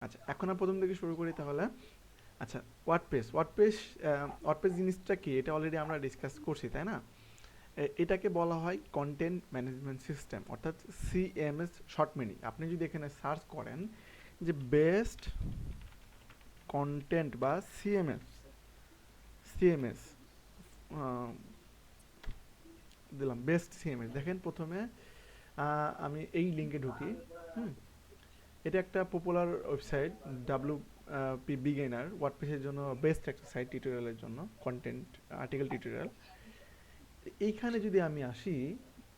আচ্ছা, এখন আর প্রথম থেকে শুরু করি তাহলে। আচ্ছা, ওয়ার্ডপ্রেস জিনিসটা কি? এটা অলরেডি আমরা ডিসকাস করছি, তাই না? এটাকে বলা হয় কন্টেন্ট ম্যানেজমেন্ট সিস্টেম, অর্থাৎ সিএমএস শর্ট মিনিং। আপনি যদি এখানে সার্চ করেন যে বেস্ট কন্টেন্ট বা সিএমএস দিলাম বেস্ট সিএমএস, দেখেন প্রথমে আমি এই লিঙ্কে ঢুকি। হুম, এটা একটা popular website, W P beginner, ওয়ার্ডপ্রেসের জন্য বেস্ট একটা সাইট টিউটোরিয়ালের জন্য, কন্টেন্ট আর্টিকেল টিউটোরিয়াল। এইখানে যদি আমি আসি,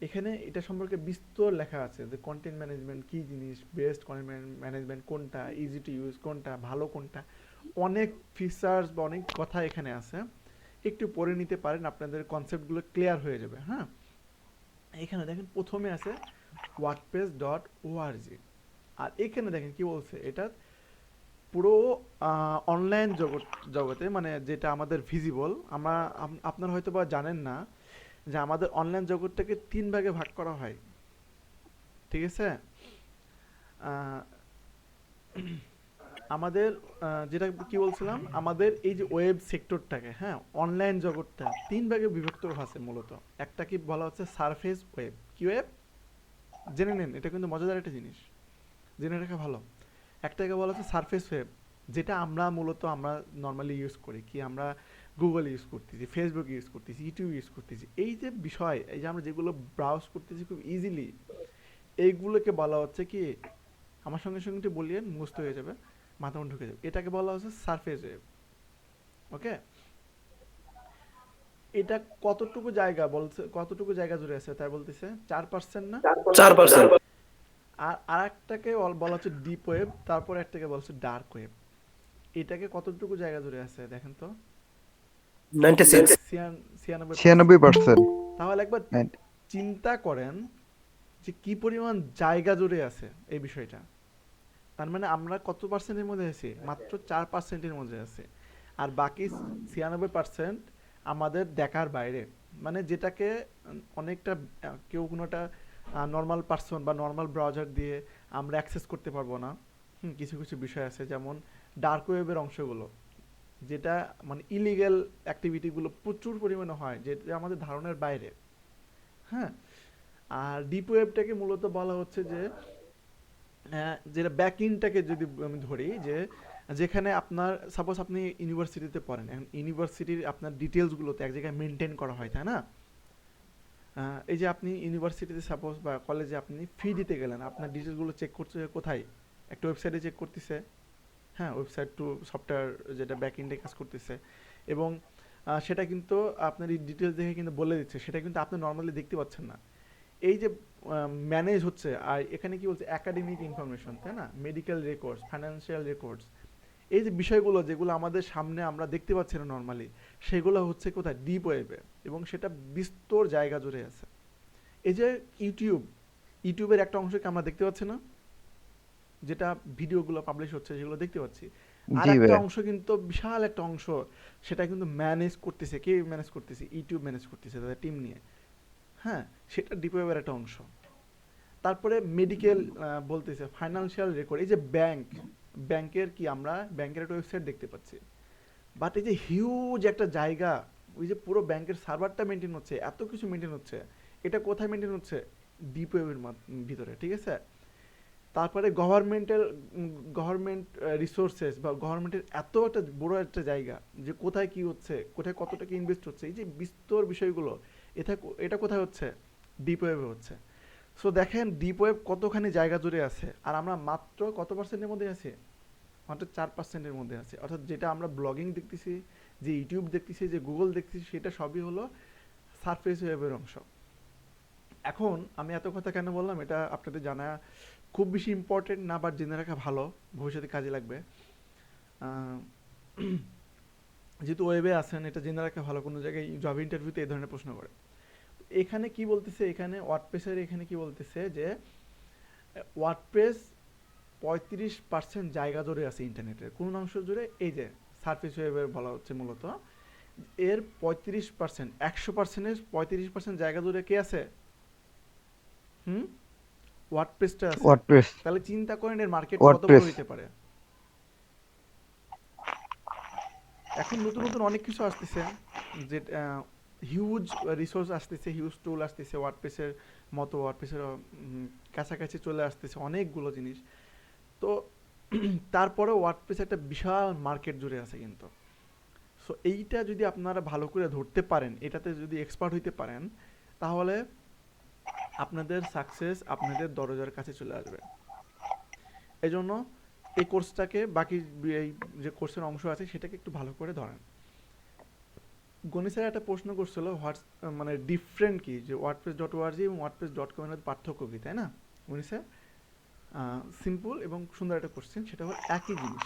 এখানে এটা সম্পর্কে বিস্তর লেখা আছে যে কন্টেন্ট ম্যানেজমেন্ট কী জিনিস, বেস্ট কন্টেন্ট ম্যানেজমেন্ট কোনটা, ইজি টু ইউজ কোনটা, ভালো কোনটা, অনেক ফিচার্স বা অনেক কথা এখানে আছে। একটু পড়ে নিতে পারেন, আপনাদের কনসেপ্টগুলো ক্লিয়ার হয়ে যাবে। হ্যাঁ, এখানে দেখেন প্রথমে আছে wordpress.org। আর এখানে দেখেন কি বলছে, এটা পুরো অনলাইন জগতে, মানে যেটা আমাদের ভিজিবল, আমরা আপনারা হয়তো বা জানেন না যে আমাদের অনলাইন জগৎটাকে ৩ ভাগে ভাগ করা হয়। ঠিক আছে? আহ, আমাদের যেটা কি বলছিলাম, আমাদের এই যে ওয়েব সেক্টরটাকে, হ্যাঁ, অনলাইন জগৎটা ৩ ভাগে বিভক্ত আছে মূলত। একটা কি বলা হচ্ছে সারফেস ওয়েব। কি ওয়েব? জেনে নিন, এটা কিন্তু মজাদার একটা জিনিস, জেনে রাখা ভালো। একটাকে বলা হচ্ছে সারফেস ওয়েব, যেটা আমরা নর্মালি ইউজ করি। কি আমরা গুগল ইউজ করতেছি, ফেসবুক ইউজ করতেছি, ইউটিউব ইউজ করতেছি। এই যে বিষয়, এই যে আমরা যেগুলো ব্রাউজ করতেছি খুব ইজিলি, এইগুলোকে বলা হচ্ছে কি, আমার সঙ্গে সঙ্গে একটু বলিয়েন, মুখস্থ হয়ে যাবে, মাথা মধ্যে ঢুকে যাবে। এটাকে বলা হচ্ছে সারফেস ওয়েব। ওকে, এটা কতটুকু জায়গা জুড়ে আছে তাই বলতেছে 4%, না? 4%। আর আরেকটাকে বলা হচ্ছে ডিপ ওয়েব, তারপর একটাকে বলা হচ্ছে ডার্ক ওয়েব। এটাকে কতটুকু জায়গা জুড়ে আছে দেখেন তো? 96। 96%। 96%। তাহলে একবার চিন্তা করেন যে কি পরিমাণ জায়গা জুড়ে আছে এই বিষয়টা। তার মানে আমরা কত পার্সেন্টের মধ্যে আছি? মাত্র 4%-এর মধ্যে আছে। আর বাকি 96% আমাদের দেখার বাইরে। মানে যেটাকে অনেকটা কেউ কোনোটা নর্মাল পার্সন বা নর্মাল ব্রাউজার দিয়ে আমরা অ্যাক্সেস করতে পারবো না। কিছু কিছু বিষয় আছে, যেমন ডার্ক ওয়েবের অংশগুলো, যেটা মানে ইলিগ্যাল অ্যাক্টিভিটিগুলো প্রচুর পরিমাণে হয়, যেটা আমাদের ধারণার বাইরে। হ্যাঁ, আর ডিপ ওয়েবটাকে মূলত বলা হচ্ছে যে যেটা ব্যাক ইনটাকে যদি আমি ধরি, যে যেখানে আপনার সাপোজ আপনি ইউনিভার্সিটিতে পড়েন, এখন ইউনিভার্সিটির আপনার ডিটেলসগুলোতে এক জায়গায় মেনটেন করা হয়, তাই না? এই যে আপনি ইউনিভার্সিটিতে সাপোজ বা কলেজে আপনি ফি দিতে গেলেন, আপনার ডিটেলসগুলো চেক করছে কোথায়? একটা ওয়েবসাইটে চেক করতেছে। হ্যাঁ, ওয়েবসাইট টু সফটওয়্যার, যেটা ব্যাক এন্ডে কাজ করতেছে। এবং সেটা কিন্তু আপনার এই ডিটেলস দেখে কিন্তু বলে দিচ্ছে, সেটা কিন্তু আপনি নর্মালি দেখতে পাচ্ছেন না। এই যে ম্যানেজ হচ্ছে, আর এখানে কি বলছে, একাডেমিক ইনফরমেশন, তাই না, মেডিকেল রেকর্ডস, ফাইন্যান্সিয়াল রেকর্ডস, এই যে বিষয়গুলো যেগুলো আমাদের সামনে আমরা দেখতে পাচ্ছি না নর্মালি, সেগুলো হচ্ছে কোথায়? ডিপ ওয়েবে। এবং সেটা বিস্তর জায়গা জুড়ে আছে। এই যে ইউটিউবের একটা অংশকে আমরা দেখতে পাচ্ছি না, যেটা ভিডিওগুলো পাবলিশ হচ্ছে সেগুলো দেখতে পাচ্ছি। আর জি একটা ভাইয়া। অংশ কিন্তু, বিশাল একটা অংশ, সেটা কিন্তু ম্যানেজ করতেছে কে? ম্যানেজ করতেছে ইউটিউব, ম্যানেজ করতেছে তাদের টিম নিয়ে। হ্যাঁ, সেটা ডিপ ওয়েবের একটা অংশ। তারপরে মেডিকেল বলতেছে, ফাইন্যান্সিয়াল রেকর্ড, এই যে ব্যাংকের কি, আমরা ব্যাংকের একটা ওয়েবসাইট দেখতে পাচ্ছি, বাট এই যে হিউজ একটা জায়গা, ওই যে পুরো ব্যাংকের সার্ভারটা মেনটেন হচ্ছে, এত কিছু মেনটেন হচ্ছে, এটা কোথায় মেনটেন হচ্ছে? ডিপ ওয়েবের ভিতরে। ঠিক আছে? তারপরে গভর্নমেন্ট রিসোর্সেস বা গভর্নমেন্টের এত একটা বড় একটা জায়গা, যে কোথায় কি হচ্ছে, কোথায় কত টাকা ইনভেস্ট হচ্ছে, এই যে বিস্তর বিষয়গুলো, এটা এটা কোথায় হচ্ছে? ডিপ ওয়েবে হচ্ছে। সো দেখেন ডিপ ওয়েব কতখানি জায়গা জুড়ে আছে, আর আমরা মাত্র কত পার্সেন্টের মধ্যে আছি? মাত্র 4%-এর মধ্যে আছে। অর্থাৎ যেটা আমরা ব্লগিং দেখতেছি, যে ইউটিউব দেখতেছি, যে গুগল দেখতেছি, সেটা সবই হলো সারফেস ওয়েবের অংশ। এখন আমি এত কথা কেন বললাম, এটা আপনাদের জানা খুব বেশি ইম্পর্টেন্ট না, বাট জেনে রাখা ভালো, ভবিষ্যতে কাজে লাগবে। আহ, যেহেতু ওয়েবে আছেন, এটা জেনে রাখা ভালো, কোনো জায়গায় জব ইন্টারভিউতে এই ধরনের প্রশ্ন করে। এখানে কি বলতেছে, এখানে ওয়ার্ডপ্রেসের এখানে কি বলতেছে যে ওয়ার্ডপ্রেস 35% জায়গা জুড়ে আছে ইন্টারনেটের কোন অংশ জুড়ে, এই যে সার্ফেস ওয়েবের বলা হচ্ছে মূলত, এর 35%, 100%-এর 35% জায়গা জুড়ে কে আছে? হুম, ওয়ার্ডপ্রেসটা আছে। ওয়ার্ডপ্রেস। তাহলে চিন্তা করেন এর মার্কেট কত বড় ওয়ার্ডপ্রেস। হইতে পারে। এখন নতুন নতুন অনেক কিছু আসতেছে, যে হিউজ রিসোর্স আসতেছে, হিউজ টুল আসতেছে ওয়ার্ডপ্রেসের মতো, ওয়ার্ডপ্রেসের কাছাকাছি চলে আসতেছে অনেকগুলো জিনিস। তো তারপরে ওয়ার্ডপ্রেস একটা বিশাল মার্কেট জুড়ে আছে কিন্তু। সো এইটা যদি আপনারা ভালো করে ধরতে পারেন, এটাতে যদি এক্সপার্ট হইতে পারেন, তাহলে আপনাদের সাকসেস আপনাদের দরজার কাছে চলে আসবে। এই জন্য এই কোর্সটাকে বাকি এই যে কোর্সের অংশ আছে সেটাকে একটু ভালো করে ধরেন। গণি স্যার একটা প্রশ্ন করছিল, হোয়াটস মানে ডিফারেন্ট কি, যে ওয়ার্ডপ্রেস ডট ওআরজি এবং ওয়ার্ডপ্রেস ডট কম এর পার্থক্য কি, তাই না? গণি স্যার সিম্পল এবং সুন্দর একটা কোশ্চেন, সেটা হলো একই জিনিস।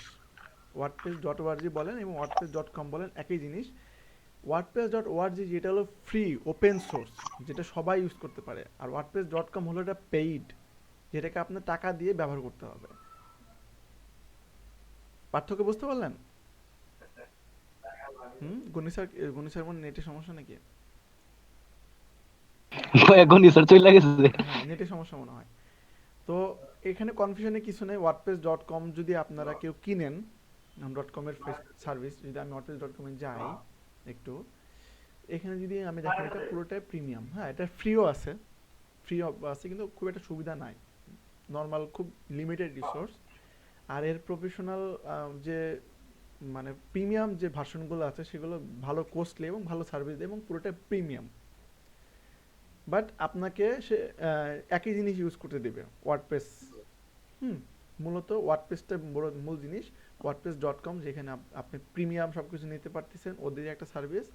ওয়ার্ডপ্রেস ডট ওআরজি বলেন এবং ওয়ার্ডপ্রেস ডট কম বলেন, একই জিনিস। ওয়ার্ডপ্রেস ডট ওআরজি যেটা হলো ফ্রি ওপেন সোর্স, যেটা সবাই ইউজ করতে পারে, আর ওয়ার্ডপ্রেস ডট কম হলো এটা পেইড, যেটাকে আপনার টাকা দিয়ে ব্যবহার করতে হবে। পার্থক্য বুঝতে পারলেন? গণি স্যার মনে নেটের সমস্যা নাকি? এখন রিসার্চ চলে গেছে। হ্যাঁ, নেটের সমস্যা মনে হয়। তো এখানে কনফিউশনের কিছু নেই। ওয়ার্ডপ্রেস ডট কম যদি আপনারা কেউ কিনেন, ডট কমের সার্ভিস, যদি আমি ওয়ার্ডপ্রেস ডট কমে যাই একটু, এখানে যদি আমি দেখেন এটা পুরোটাই প্রিমিয়াম। হ্যাঁ, এটা ফ্রিও আছে, ফ্রি আছে কিন্তু খুব একটা সুবিধা নাই, নর্মাল খুব লিমিটেড রিসোর্স। আর এর প্রফেশনাল যে মানে প্রিমিয়াম যে ভার্সনগুলো আছে সেগুলো ভালো কস্টলি এবং ভালো সার্ভিস দেয় এবং পুরোটা প্রিমিয়াম। বাট আপনাকে সে একই জিনিস ইউজ করতে দেবে, ওয়ার্ডপ্রেস। হুম, মূলত ওয়ার্ডপ্রেসটা মূল জিনিস। ওয়ার্ডপ্রেস ডট কম যেখানে আপনি প্রিমিয়াম সব কিছু নিতে পারতেছেন, ওদের একটা সার্ভিস।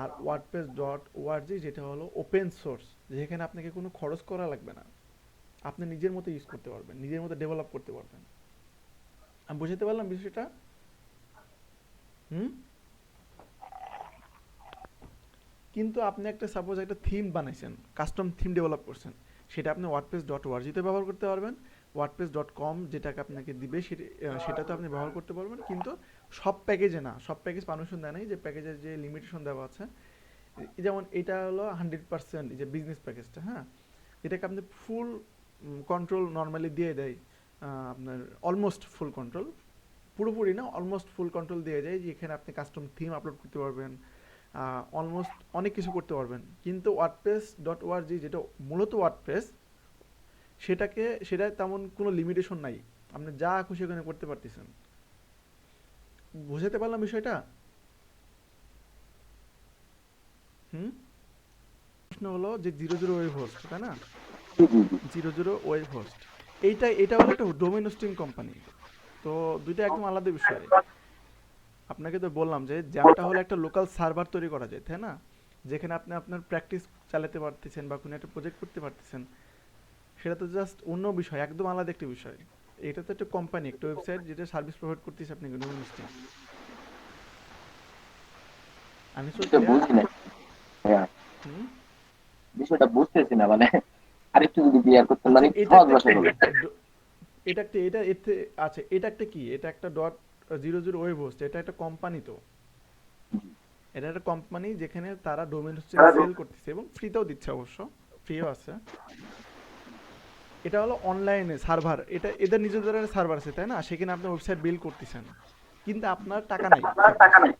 আর ওয়ার্ডপ্রেস ডট ওআরজি যেটা হলো ওপেন সোর্স, যেখানে আপনাকে কোনো খরচ করা লাগবে না, আপনি নিজের মতো ইউজ করতে পারবেন, নিজের মতো ডেভেলপ করতে পারবেন। আমি বুঝতে পারলাম বিষয়টা? হুম। কিন্তু আপনি একটা সাপোজ একটা থিম বানাইছেন, কাস্টম থিম ডেভেলপ করছেন, সেটা আপনি ওয়ার্ডপ্রেস ডট ওআরজিতে ব্যবহার করতে পারবেন। ওয়ার্ডপ্রেস ডট কম যেটাকে আপনাকে দিবে সেটাতে আপনি ব্যবহার করতে পারবেন, কিন্তু সব প্যাকেজে না। সব প্যাকেজ পারমিশন দেয় নাই, যে প্যাকেজের যে লিমিটেশন দেওয়া আছে। যেমন এটা হলো 100% যে বিজনেস প্যাকেজটা, হ্যাঁ, এটাকে আপনি ফুল কন্ট্রোল নর্মালি দিয়ে দেয়। আপনার অলমোস্ট ফুল কন্ট্রোল, পুরোপুরি না, অলমোস্ট ফুল কন্ট্রোল দিয়ে যায়, যেখানে আপনি কাস্টম থিম আপলোড করতে পারবেন, অলমোস্ট অনেক কিছু করতে পারবেন। কিন্তু ওয়ার্ডপ্রেস ডট ওআরজি যেটা মূলত ওয়ার্ডপ্রেস, সেটা তেমন কোনো লিমিটেশন নাই, আপনি যা খুশি ওখানে করতে পারতেছেন। বুঝাতে পারলাম বিষয়টা? হুম। প্রশ্ন হলো যে 00 ওয়েব হোস্ট, তাই না? 00 ওয়েব হোস্ট, এটা হলো একটা ডোমেন হোস্টিং কোম্পানি। তো দুইটা একদম আলাদা বিষয়। আপনাকে তো বললাম যে জ্যামটা হলো একটা লোকাল সার্ভার তৈরি করা যায়, তাই না? যেখানে আপনি আপনার প্র্যাকটিস চালাতে পারতেছেন বা কোনো একটা প্রজেক্ট করতে পারতেছেন। সেটা তো জাস্ট অন্য বিষয়, একদম আলাদা একটা বিষয়। এটা তো একটা কোম্পানি, একটা ওয়েবসাইট যেটা সার্ভিস প্রোভাইড করতেছে আপনাকে, ডোমেন হোস্টিং। আমি সো বিষয়টা ক্লিয়ার? বুঝি না। হ্যাঁ, হুম। বিষয়টা বুঝতেছি না মানে আরেকটু যদি ক্লিয়ার করতেন আচ্ছা, মানে এটা সহজ একটা কি? ভাষায় বলেন। এটা একটা, এটা এতে আচ্ছা, এটা একটা কি, এটা একটা ডট 00 ওয়েব হোস্ট, এটা একটা কোম্পানি। তো এটা একটা কোম্পানি যেখানে তারা ডোমেন হোস্টিং সেল করতেছে এবং ফ্রিতেও দিচ্ছে, অবশ্য ফ্রিও আছে। এটা হলো অনলাইনে সার্ভার, এটা এদের নিজেদের সার্ভার আছে, তাই না? সেখানে আপনি ওয়েবসাইট বিল্ড করতেছেন, কিন্তু আপনার টাকা নাই। সাপোজ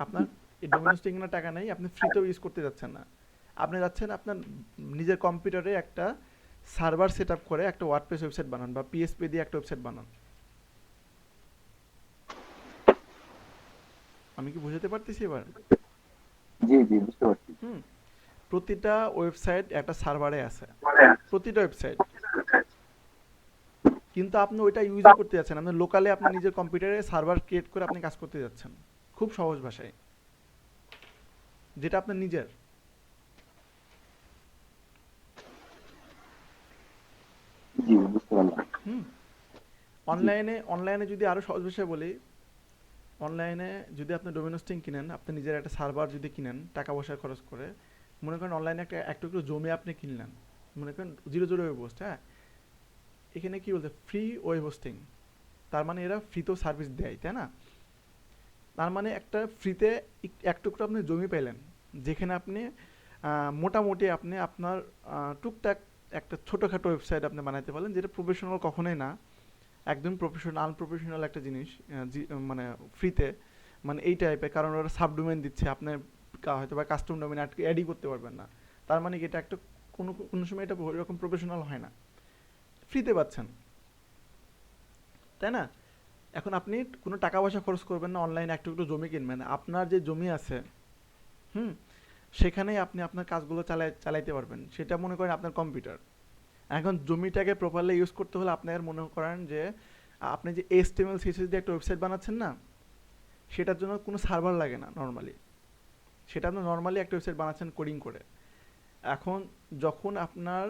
আপনার এই ডোমেন হোস্টিং এর টাকা নাই, আপনি ফ্রিতেও ইউজ করতে যাচ্ছেন না। আপনি যাচ্ছেন আপনার নিজের কম্পিউটারে একটা সার্ভার সেট আপ করে একটা ওয়ার্ডপ্রেস ওয়েবসাইট বানান বা পিএসপি দিয়ে একটা ওয়েবসাইট বানান। আমি কি বুঝাতে পারতেছি এবার? জি জি, বুঝতে পারছি। হুম। প্রতিটা ওয়েবসাইট একটা সার্ভারে আছে, প্রতিটা ওয়েবসাইট। কিন্তু আপনি ওইটা ইউজও করতে যাচ্ছেন, আপনি লোকালে আপনি নিজের কম্পিউটারে সার্ভার ক্রিয়েট করে আপনি কাজ করতে যাচ্ছেন, খুব সহজ ভাষায়, যেটা আপনার নিজের। জি, বুঝতে পারলাম। হুম। জি অনলাইনে যদি আরো সহজ ভাষায় বলি, অনলাইনে যদি আপনি ডোমেন হোস্টিং কিনেন, আপনি নিজের একটা সার্ভার যদি কিনেন টাকা পয়সা খরচ করে, মনে করেন অনলাইনে একটু একটু জমি আপনি কিনলেন, মনে করেন 00 ওয়েব হোস্ট, হ্যাঁ, এখানে কি বলতে ফ্রি ওয়েব হোস্টিং, তার মানে এরা ফ্রিতেও সার্ভিস দেয়, তাই না? তার মানে একটা ফ্রিতে এক টুকরো আপনি জমি পেলেন, যেখানে আপনি মোটামুটি আপনি আপনার টুকটাক একটা ছোটোখাটো ওয়েবসাইট আপনি বানাতে পারলেন, যেটা প্রফেশনাল কখনোই না, একদম আনপ্রফেশনাল একটা জিনিস, মানে ফ্রিতে মানে এই টাইপের, কারণ ওরা সাবডোমেন দিচ্ছে, আপনার হয়তো বা কাস্টম ডোমেন অ্যাডই করতে পারবেন না। তার মানে কি এটা একটা কোনো কোনো সময় এটা এরকম প্রফেশনাল হয় না, ফ্রিতে পাচ্ছেন, তাই না? এখন আপনি কোনো টাকা পয়সা খরচ করবেন না, অনলাইনে একটু একটু জমি কিনবেন, আপনার যে জমি আছে, হুম, সেখানেই আপনি আপনার কাজগুলো চালাইতে পারবেন। সেটা মনে করেন আপনার কম্পিউটার। এখন জমিটাকে প্রপারলি ইউজ করতে হলে আপনার মনে করেন যে আপনি যে HTML CSS দিয়ে একটা ওয়েবসাইট বানাচ্ছেন না, সেটার জন্য কোনো সার্ভার লাগে না নর্মালি। সেটা আপনি নর্মালি একটা ওয়েবসাইট বানাচ্ছেন কোডিং করে। এখন যখন আপনার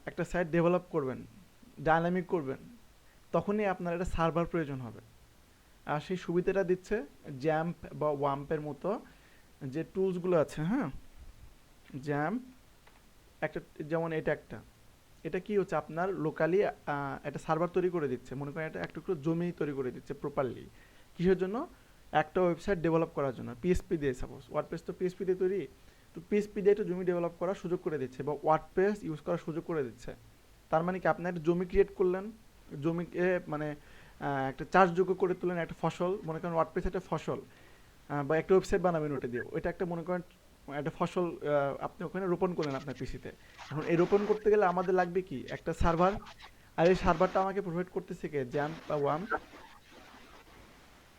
একটা সাইট ডেভেলপ করবেন, ডাইনামিক করবেন, তখনই আপনার একটা সার্ভার প্রয়োজন হবে। আর সেই সুবিধাটা দিচ্ছে জ্যাম্প বা ওয়াম্পের মতো যে টুলসগুলো আছে, হ্যাঁ। জ্যাম্প একটা, যেমন এটা কি হচ্ছে আপনার লোকালি একটা সার্ভার তৈরি করে দিচ্ছে, মনে করেন এটা একটু একটু জমি তৈরি করে দিচ্ছে প্রপারলি। কিসের জন্য? একটা ওয়েবসাইট ডেভেলপ করার জন্য। পিএসপি দিয়ে, সাপোজ ওয়ার্ডপ্রেস তো পিএসপি দিয়ে তৈরি, তো পিএসপি দিয়ে একটা জমি ডেভেলপ করার সুযোগ করে দিচ্ছে, বা ওয়ার্ডপ্রেস ইউজ করার সুযোগ করে দিচ্ছে। তার মানে কি, আপনি একটা জমি ক্রিয়েট করলেন, জমিকে মানে একটা চাষযোগ্য করে তুললেন, একটা ফসল, মনে করেন ওয়ার্ডপ্রেস একটা ফসল, বা একটা ওয়েবসাইট বানাবেন ওটা দিয়ে, ওইটা একটা মনে করেন একটা ফসল আপনি ওখানে রোপণ করলেন আপনার পিসিতে। এখন এই রোপণ করতে গেলে আমাদের লাগবে কি, একটা সার্ভার। আর এই সার্ভারটা আমাকে প্রোভাইড করতেছে কে? জ্যাম্প বা ওয়াম।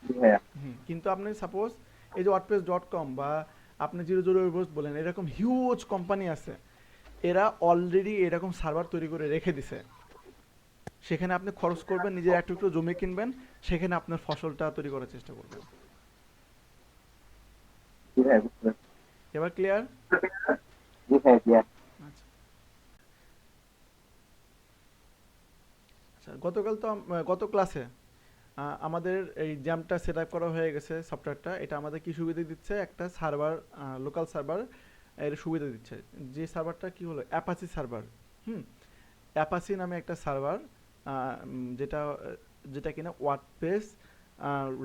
জি ভাইয়া। কিন্তু আপনি সাপোজ এই যে wordpress.com বা আপনি 00 বলেন, এরকম হিউজ কোম্পানি আছে, এরা অলরেডি এরকম সার্ভার তৈরি করে রেখে দিছে। সেখানে আপনি খরচ করবেন, নিজের একটু একটু জমি কিনবেন, সেখানে আপনার ফসলটা তৈরি করার চেষ্টা করবেন। জি ভাইয়া, বুঝতে পারছি। এবার ক্লিয়ার? জি ভাইয়া, ক্লিয়ার। আচ্ছা আচ্ছা, গত ক্লাসে আমাদের এই জ্যামটা সেট আপ করা হয়ে গেছে। সফটওয়্যারটা এটা আমাদের কি সুবিধা দিচ্ছে, একটা সার্ভার, লোকাল সার্ভার এর সুবিধা দিচ্ছে। যে সার্ভারটা কি হলো, অ্যাপাচি সার্ভার। হুম, অ্যাপাচি নামে একটা সার্ভার, যেটা যেটা কিনা ওয়ার্ডপ্রেস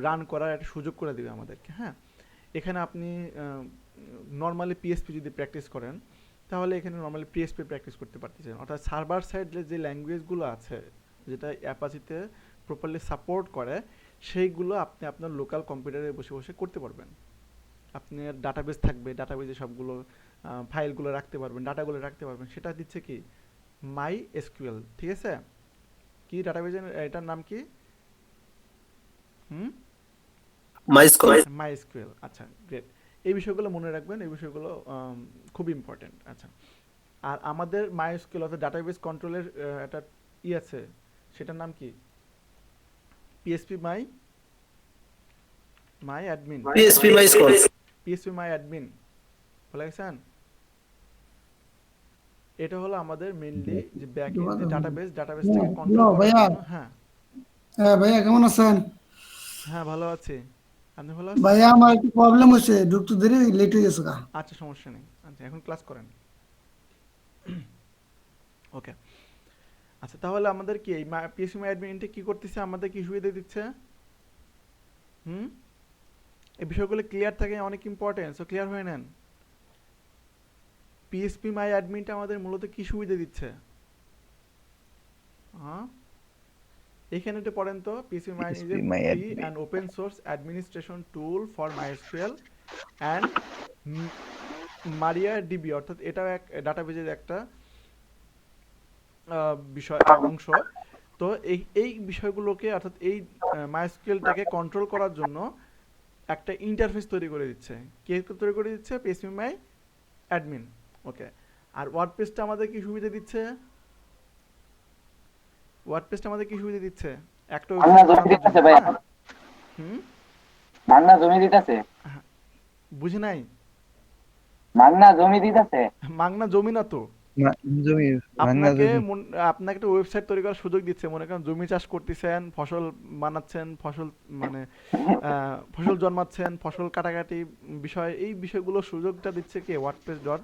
রান করার একটা সুযোগ করে দেবে আমাদেরকে, হ্যাঁ। এখানে আপনি নর্মালি পিএসপি যদি প্র্যাকটিস করেন, তাহলে এখানে নর্মালি পিএসপি প্র্যাকটিস করতে পারতেছেন। অর্থাৎ সার্ভার সাইডে যে ল্যাঙ্গুয়েজগুলো আছে, যেটা অ্যাপাচিতে প্রপারলি সাপোর্ট করে, সেইগুলো আপনি আপনার লোকাল কম্পিউটারে বসে বসে করতে পারবেন। আপনার ডাটাবেস থাকবে, ডাটাবেসে সবগুলো ফাইলগুলো রাখতে পারবেন, ডাটাগুলো রাখতে পারবেন। সেটা দিচ্ছে কি, মাই এসকিউএল, ঠিক আছে? কি ডাটাবেসের এটার নাম কি? হুম, MySQL। মাই এসকিউএল। আচ্ছা, গ্রেট। এই বিষয়গুলো মনে রাখবেন, এই বিষয়গুলো খুব ইম্পর্টেন্ট। আচ্ছা, আর আমাদের মাই এসকিউএল অর্থাৎ ডাটাবেস কন্ট্রোলের একটা আছে, সেটার নাম কি? পিএসপি মাই মাই অ্যাডমিন। PHP MySQL। পিএসপি মাই অ্যাডমিন বলে গেছেন? এটা হলো আমাদের মেইনলি যে ব্যাক এন্ড যে ডাটাবেস থেকে কন্ট্রোল করার ভাইয়া, জন্য। হ্যাঁ হ্যাঁ ভাইয়া কেমন আছেন? হ্যাঁ, ভালো আছি। আপনি ভালো আছেন? ভাইয়া আমার একটু প্রবলেম হচ্ছে, ঢুকতে দেরি লেট হয়ে গেছে গা। আচ্ছা, সমস্যা নেই। আচ্ছা, এখন ক্লাস করেন। ওকে। আচ্ছা, তাহলে আমাদের কি এই পিএসপি মাই অ্যাডমিনটা কি করতেছে, আমাদের কি সুবিধা দিচ্ছে? হুম, এই বিষয়গুলো ক্লিয়ার থাকে, অনেক ইম্পর্টেন্ট, সো ক্লিয়ার হয়ে নেন। পিএসপি মাই অ্যাডমিনটা আমাদের মূলত কি সুবিধা দিচ্ছে? হ্যাঁ, এখানে একটু পড়েন তো। PSP my is a free and open source administration tool for MySQL and Maria DB, অর্থাৎ এটাও এক ডাটাবেজের একটা বিষয় অংশ। তো এই বিষয়গুলোকে, অর্থাৎ এই মাইএসকিউএলটাকে কন্ট্রোল করার জন্য একটা ইন্টারফেস তৈরি করে দিচ্ছে। কে তৈরি করে দিচ্ছে? পিএসপি মাই অ্যাডমিন। ওকে। আর ওয়ার্ডপ্রেসটা আমাদের কি সুবিধা দিচ্ছে? ওয়ার্ডপ্রেসটা আমাদের কি সুবিধা দিচ্ছে? একটা বাংলা ওয়েবসাইট জমি চালানোর জন্য, দিতেছে ভাইয়া। হ্যাঁ। হুম, বাংলা জমি দিতেছে। বুঝি নাই। বাংলা জমি দিতেছে। মাগনা জমি না তো, জমি ভাঙনা আপনাকে জমি। আপনাকে একটা ওয়েবসাইট তৈরি করার সুযোগ দিচ্ছে। মনে করেন জমি চাষ করতেছেন, ফসল বানাচ্ছেন, ফসল মানে ফসল জন্মাচ্ছেন, ফসল কাটাকাটি বিষয়, এই বিষয়গুলো সুযোগটা দিচ্ছে কি, wordpress.org,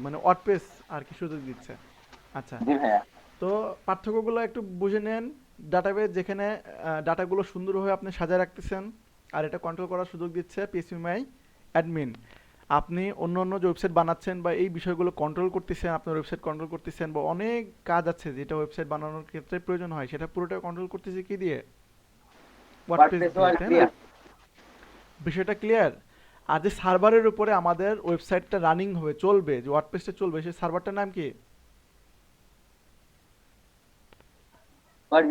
মানে ওয়ার্ডপ্রেস আর কি সুযোগ দিচ্ছে। আচ্ছা, জি ভাইয়া। তো পার্থক্যগুলো একটু বুঝে নেন। ডাটাবেস যেখানে ডাটাগুলো সুন্দরভাবে আপনি সাজায় রাখতেছেন, আর এটা কন্ট্রোল করার সুযোগ দিচ্ছে পিএসপি মাই অ্যাডমিন। আপনি অন্য অন্য যে ওয়েবসাইট বানাচ্ছেন বা এই বিষয়গুলো কন্ট্রোল করতেছেন, আপনার ওয়েবসাইট কন্ট্রোল করতেছেন, বা অনেক কাজ আছে যেটা ওয়েবসাইট বানানোর ক্ষেত্রে প্রয়োজন হয়, সেটা পুরোটা কন্ট্রোল করতেছে কি দিয়ে? ওয়ার্ডপ্রেস ওয়ার্ডপ্রেস দিয়ে, ওয়ার্ড তাই না? দিয়া। বিষয়টা ক্লিয়ার? আর যে সার্ভারের উপরে আমাদের ওয়েবসাইটটা রানিং হবে, চলবে, যে ওয়ার্ডপ্রেসটা চলবে, সেই সার্ভারটার নাম কি?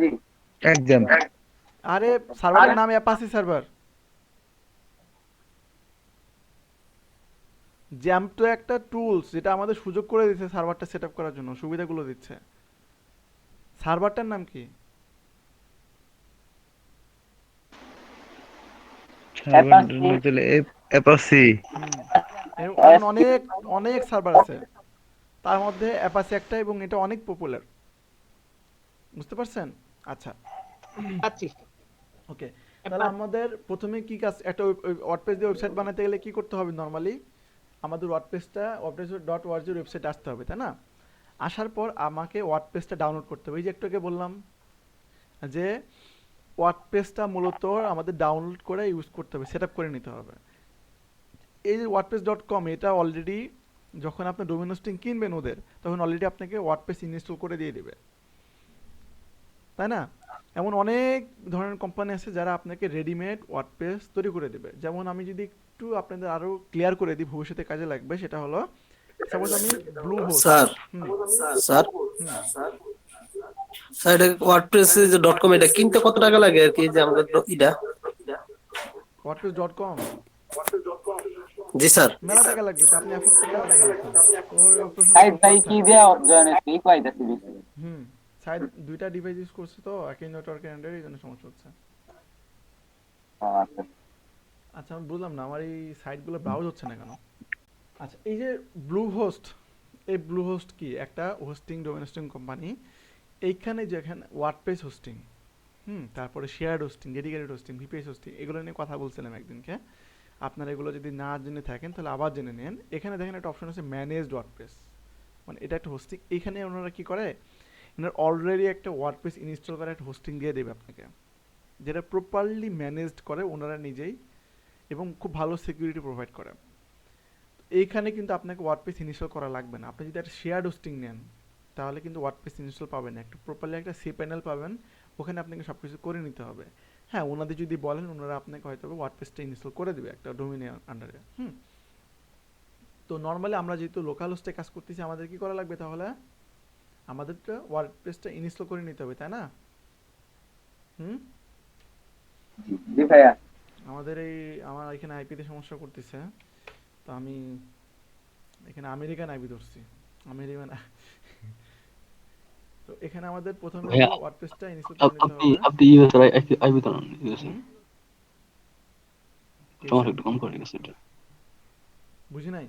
জি। একদম আরে সার্ভারের নাম অ্যাপাসি সার্ভার। জ্যাম্প তো একটা টুলস যেটা আমাদের সুযোগ করে দিচ্ছে সার্ভারটা সেট আপ করার জন্য, সুবিধাগুলো দিচ্ছে। সার্ভারটার নাম কি? অ্যাপাসি হুম, এমন অনেক অনেক সার্ভার আছে, তার মধ্যে অ্যাপাসি একটা, এবং এটা অনেক পপুলার। বুঝতে পারছেন? আচ্ছা, পাচ্ছি। ওকে। তাহলে আমাদের প্রথমে কি কাজ, একটা ওয়ার্ডপ্রেস দিয়ে ওয়েবসাইট বানাতে গেলে কি করতে হবে নর্মালি? আমাদের ওয়ার্ডপ্রেস.org এর ওয়েবসাইট আসতে হবে, তাই না? আসার পর আমাকে ওয়ার্ডপ্রেসটা ডাউনলোড করতে হবে। এই যে একটু আগে বললাম যে ওয়ার্ডপ্রেসটা মূলত আমাদের ডাউনলোড করে ইউজ করতে হবে, সেট আপ করে নিতে হবে। এই যে wordpress.com, এটা অলরেডি যখন আপনি ডোমেন হোস্টিং কিনবেন ওদের, তখন অলরেডি আপনাকে ওয়ার্ডপ্রেস ইনস্টল করে দিয়ে দিবে, তাই না? এমন অনেক ধরনের কোম্পানি আছে যারা আপনাকে রেডিমেড ওয়ার্ডপ্রেস তৈরি করে দেবে। যেমন আমি যদি একটু আপনাদের আরো ক্লিয়ার করে দিই, ভবিষ্যতে কাজে লাগবে, সেটা হলো সাপোজ আমি ব্লু হোস্ট। স্যার হুম স্যার হুম স্যার এটা ওয়ার্ডপ্রেস যে ডট কম এটা কিনতে কত টাকা লাগে আর কি, যে আমাদের এটা? wordpress.com জি স্যার। মেলা টাকা লাগবে, তো আপনি অ্যাফোর্ড করতে পারবেন না এখন। তো ওই প্রশ্ন সাইড ভাই করতে কি হবে। দিয়ে জয়েন হচ্ছে এই কয়দাছি বেশি। হুম, সাইড দুইটা ডিভাইস ইউজ করছে তো, একই নেটওয়ার্কের আন্ডারে, এই জন্য সমস্যা হচ্ছে। আচ্ছা আচ্ছা, আমি বুঝলাম না আমার এই সাইটগুলো ব্রাউজ হচ্ছে না কেন। আচ্ছা, এই যে ব্লু হোস্ট, এই ব্লু হোস্ট কি একটা হোস্টিং, ডোমেন হোস্টিং কোম্পানি। এইখানে যেখানে ওয়ার্ডপ্রেস হোস্টিং, তারপরে shared hosting, dedicated hosting, VPS hosting, এগুলো নিয়ে কথা বলছিলাম একদিনকে। আপনারা এগুলো যদি না জেনে থাকেন তাহলে আবার জেনে নেন। এখানে দেখেন একটা অপশন আছে ম্যানেজড ওয়ার্ডপ্রেস, মানে এটা একটা হোস্টিং। এখানে ওনারা কি করে, ওনারা অলরেডি একটা ওয়ার্ডপ্রেস ইনস্টল করে একটা হোস্টিং দিয়ে দেবে আপনাকে, যেটা প্রপারলি ম্যানেজড করে ওনারা নিজেই, এবং খুব ভালো সিকিউরিটি প্রোভাইড করে। এইখানে কিন্তু আপনাকে ওয়ার্ডপ্রেস ইনস্টল করা লাগবে না। আপনি যদি একটা শেয়ার্ড হোস্টিং নেন তাহলে কিন্তু ওয়ার্ডপ্রেস ইনস্টল পাবেন না, একটা প্রপারলি একটা সি প্যানেল পাবেন, ওখানে আপনাকে সব কিছু করে নিতে হবে। হ্যাঁ, ওনাদের যদি বলেন ওনারা আপনাকে হয়তো ওয়ার্ডপ্রেসটা ইনস্টল করে দেবে একটা ডোমিনের আন্ডারে। তো নর্মালি আমরা যেহেতু লোকাল হোস্টে কাজ করতেছি, আমাদের কি করা লাগবে তাহলে? আমাদেরটা ওয়ার্ডপ্রেসটা ইনস্টল করে নিতে হবে, তাই না? হুম জি ভাইয়া। আমাদের এই আমার এখানে আইপিতে সমস্যা করতেছে, তো আমি এখানে আমেরিকান আইপি ধরছি, আমেরিকান। তো এখানে আমাদের প্রথমে ভাইয়া হলো ওয়ার্ডপ্রেসটা ইনস্টল করে নিতে আপনি হবে। আপনি ইউএস আইবি তো ইউএসএ হুম কি তোমার হয়েছে? একটু কম করে গেছে এটা। বুঝি নাই।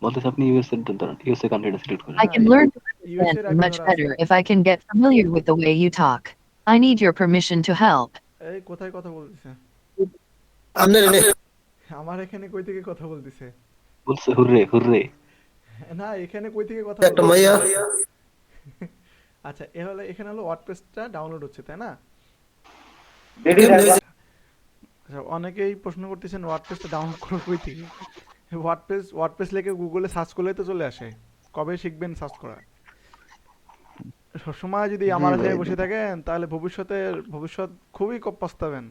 বলতেছে আপনি ইউএসএ ধরেন, ইউএসএ কান্ট্রিটা সিলেক্ট করেন। I হ্যাঁ, can learn to ইউএস এর understand আইপি much ধরা আছে। better if I can get familiar with the way you talk. I need your permission to help. এই কোথায় কথা বলতেছে? আপনার এনে আমার এখানে কই থেকে কথা বলতেছে? বলছে হুররে হুররে। না, এখানে কই থেকে কথা একটা বলতেছে? মাইয়া আচ্ছা, এখানে হলো ওয়ার্ডপ্রেসটা ডাউনলোড হচ্ছে, তাই না? রেডি কেমনে থাকবা। হয়েছে? আচ্ছা, অনেকেই প্রশ্ন করতেছেন ওয়ার্ডপ্রেসটা ডাউনলোড করবো কই থেকে। ওয়ার্ডপ্রেস লিখে গুগলে সার্চ করলে তো চলে আসে। কবে শিখবেন সার্চ করা? সবসময় যদি আমার কাছে বসে থাকেন তাহলে ভবিষ্যৎ খুবই পস্তাবেন।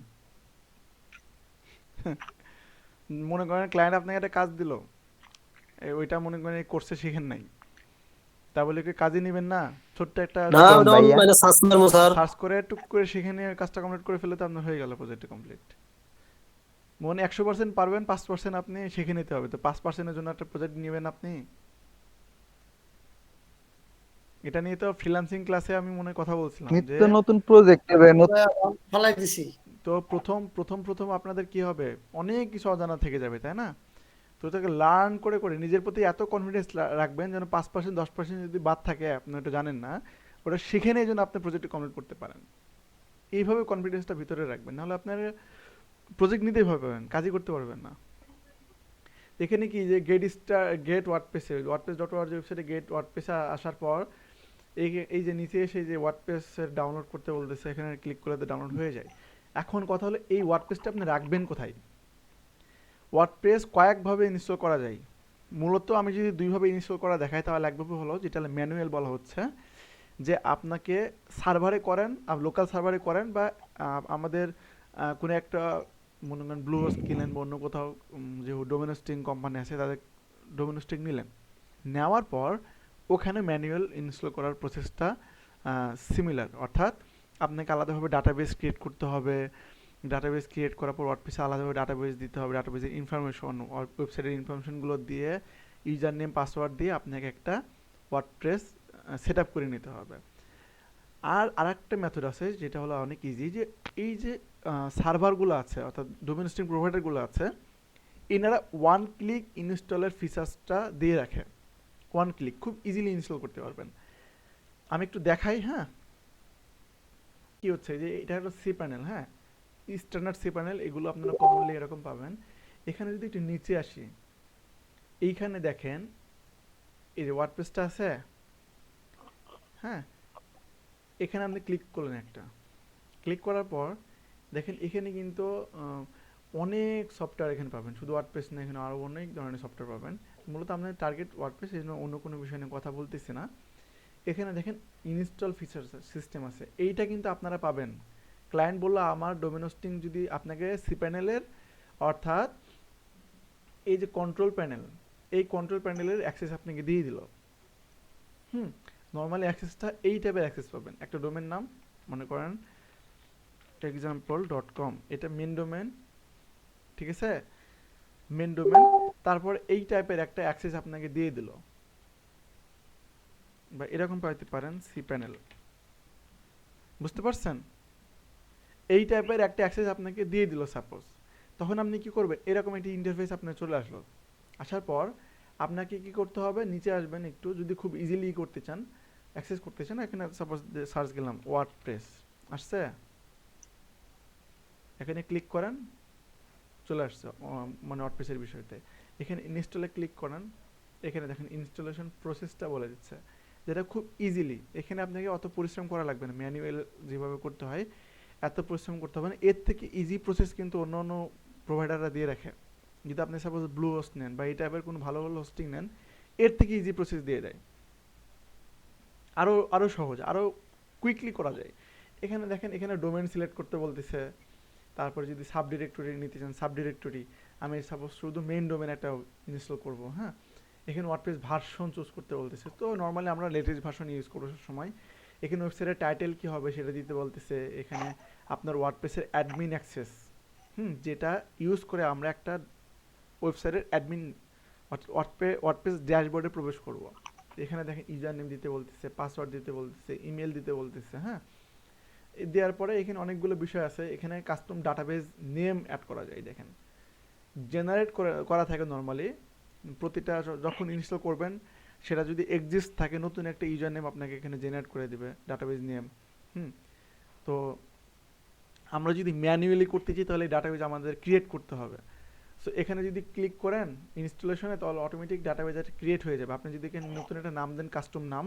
মনে করেন ক্লায়েন্ট আপনাকে একটা কাজ দিল, ওইটা মনে করেন এই কোর্সে শিখেন নাই, তা বলে কি কাজে নেবেন না? ছোট্ট একটা না ওটা মানে সার্চ মারবো স্যার। সার্চ করে টুক করে শিখে নিয়ে কাজটা কমপ্লিট করে ফেলে তো আপনার হয়ে গেল প্রজেক্ট কমপ্লিট। মনে 100% পারবেন, 5% আপনি শিখে নিতে হবে। তো 5%-এর জন্য একটা প্রজেক্ট নেবেন আপনি? এটা নিয়ে তো ফ্রিল্যান্সিং ক্লাসে আমি মনে হয় কথা বলছিলাম যে নিত্য নতুন প্রজেক্ট হবে ফালাই দিছি। তো প্রথম আপনাদের কি হবে, অনেক কিছু অজানা থেকে যাবে, তাই না? তো ওটাকে লার্ন করে করে নিজের প্রতি এত কনফিডেন্স রাখবেন যেন 5% 10% যদি বাদ থাকে, আপনি ওটা জানেন না, ওটা শিখে নিয়ে যেন আপনি প্রজেক্টটা কমপ্লিট করতে পারেন। এইভাবে কনফিডেন্সটা ভিতরে রাখবেন, নাহলে আপনার প্রজেক্ট নিতেই ভয় পাবেন, কাজই করতে পারবেন না। এখানে কি যে গেট ওয়ার্ডপ্রেস.org ওয়েবসাইটে গেট ওয়ার্ডপ্রেসে আসার পর এই যে নিচে এসে যে ওয়ার্ডপ্রেসের ডাউনলোড করতে বলতেছে, এখানে ক্লিক করলে ডাউনলোড হয়ে যায়। এখন কথা হলো এই ওয়ার্ডপ্রেসটা আপনি রাখবেন কোথায়? ওয়ার্ডপ্রেস কয়েকভাবে ইনস্টল করা যায়। মূলত আমি যদি দুইভাবে ইনস্টল করা দেখাই তাহলে একভাবে হলো, যেটা ম্যানুয়াল বলা হচ্ছে, যে আপনাকে সার্ভারে করেন, লোকাল সার্ভারে করেন, বা আমাদের কোনো একটা মনে করেন ব্লু হোস্ট কিনলেন বা অন্য কোথাও যে ডোমেন হোস্টিং কোম্পানি আছে তাদের ডোমেন হোস্টিং নিলেন, নেওয়ার পর ওখানে ম্যানুয়াল ইনস্টল করার প্রসেসটা সিমিলার, অর্থাৎ আপনাকে আলাদাভাবে ডাটাবেস ক্রিয়েট করতে হবে। ডাটাবেস ক্রিয়েট করার পর ওয়ার্ডপ্রেসে আলাদাভাবে ডাটাবেস দিতে হবে, ডাটাবেসের ইনফরমেশন, ওয়েবসাইটের ইনফরমেশনগুলো দিয়ে, ইউজার নেম পাসওয়ার্ড দিয়ে আপনাকে একটা ওয়ার্ডপ্রেস সেট আপ করে নিতে হবে। আর আরেকটা মেথড আছে যেটা হলো অনেক ইজি, যে এই যে সার্ভারগুলো আছে অর্থাৎ ডোমেন হোস্টিং প্রোভাইডারগুলো আছে, এনারা ওয়ান ক্লিক ইনস্টলের ফিচার্সটা দিয়ে রাখে। ওয়ান ক্লিক খুব ইজিলি ইনস্টল করতে পারবেন। আমি একটু দেখাই। হ্যাঁ, কি হচ্ছে যে এটা হলো সি প্যানেল। হ্যাঁ, স্ট্যান্ডার্ড সি প্যানেল, এগুলো আপনারা কমনলি এরকম পাবেন। এখানে যদি একটু নিচে আসি, এইখানে দেখেন এই যে ওয়ার্ডপ্রেসটা আছে। হ্যাঁ, এখানে আপনি ক্লিক করলেন, একটা ক্লিক করার পর দেখেন এখানে কিন্তু অনেক সফটওয়্যার এখানে পাবেন, শুধু ওয়ার্ডপ্রেস না, এখানে আরও অনেক ধরনের সফটওয়্যার পাবেন। মূলত আপনার টার্গেট ওয়ার্ডপ্রেস, এই জন্য অন্য কোনো বিষয় নিয়ে কথা বলতেছি না। এখানে দেখেন ইনস্টল ফিচার্স সিস্টেম আছে, এইটা কিন্তু আপনারা পাবেন। ক্লায়েন্ট বললো আমার ডোমেন হোস্টিং যদি আপনাকে সি প্যানেলের, অর্থাৎ এই যে কন্ট্রোল প্যানেল, এই কন্ট্রোল প্যানেলের অ্যাক্সেস আপনাকে দিয়ে দিল। নর্মালি অ্যাক্সেসটা এই টাইপের অ্যাক্সেস পাবেন। একটা ডোমেন নাম মনে করেন example.com, এটা মেন ডোমেন, ঠিক আছে, মেন ডোমেন। তারপর এই টাইপের একটা অ্যাক্সেস আপনাকে দিয়ে দিল, বা এরকম পাইতে পারেন সি প্যানেল, বুঝতে পারছেন? এই টাইপের একটা অ্যাক্সেস আপনাকে দিয়ে দিল সাপোজ, তখন আপনি কি করবেন, এরকম একটি ইন্টারফেস আপনার চলে আসলো। আসার পর আপনাকে কি করতে হবে, নিচে আসবেন একটু, যদি খুব ইজিলি করতে চান, অ্যাক্সেস করতে চান। এখানে সাপোজ সার্চ গেলাম ওয়ার্ডপ্রেস, আসছে, এখানে ক্লিক করেন, চলে আসছে মানে ওয়ার্ডপ্রেসের বিষয়তে। এখানে ইনস্টলে ক্লিক করেন, এখানে দেখেন ইনস্টলেশন প্রসেসটা বলে দিচ্ছে, যেটা খুব ইজিলি। এখানে আপনাকে অত পরিশ্রম করা লাগবে না, ম্যানুয়াল যেভাবে করতে হয় এত পরিশ্রম করতে হবে না। এর থেকে ইজি প্রসেস কিন্তু অন্য অন্য প্রোভাইডাররা দিয়ে রাখে। যদি আপনি সাপোজ ব্লু হোস্ট নেন বা এই টাইপের কোনো ভালো ভালো হোস্টিং নেন, এর থেকে ইজি প্রসেস দিয়ে দেয়, আরও সহজ, আরও কুইকলি করা যায়। এখানে দেখেন এখানে ডোমেন সিলেক্ট করতে বলতেছে, তারপরে যদি সাব ডিরেক্টরি নিতে চান, সাব ডিরেক্টরি, আমি সাপোজ শুধু মেইন ডোমেন একটা ইনস্টল করব। হ্যাঁ, এখানে ওয়ার্ডপ্রেস ভার্সন চুজ করতে বলতেছে, তো নর্মালি আমরা লেটেস্ট ভার্সন ইউজ করবো সময়। এখানে ওয়েবসাইটের টাইটেল কি হবে সেটা দিতে বলতেছে। এখানে আপনার ওয়ার্ডপ্রেসের অ্যাডমিন অ্যাক্সেস, যেটা ইউজ করে আমরা একটা ওয়েবসাইটের অ্যাডমিন ওয়ার্ডপ্রেস ড্যাশবোর্ডে প্রবেশ করব। এখানে দেখেন ইউজার নেম দিতে বলতেছে, পাসওয়ার্ড দিতে বলতেছে, ইমেল দিতে বলতেছে। হ্যাঁ, দেওয়ার পরে এখানে অনেকগুলো বিষয় আছে। এখানে কাস্টম ডাটাবেস নেম অ্যাড করা যায়, দেখেন জেনারেট করা থাকে নর্মালি। প্রতিটা যখন ইনস্টল করবেন সেটা যদি এক্সিস্ট থাকে, নতুন একটা ইউজার নেম আপনাকে এখানে জেনারেট করে দেবে, ডাটাবেস নেম। তো আমরা যদি ম্যানুয়ালি করতে চাই তাহলে ডাটাবেস আমাদের ক্রিয়েট করতে হবে। সো এখানে যদি ক্লিক করেন ইনস্টলেশনে, তাহলে অটোমেটিক ডাটাবেস ক্রিয়েট হয়ে যাবে। আপনি যদি এখানে নতুন একটা নাম দেন, কাস্টম নাম,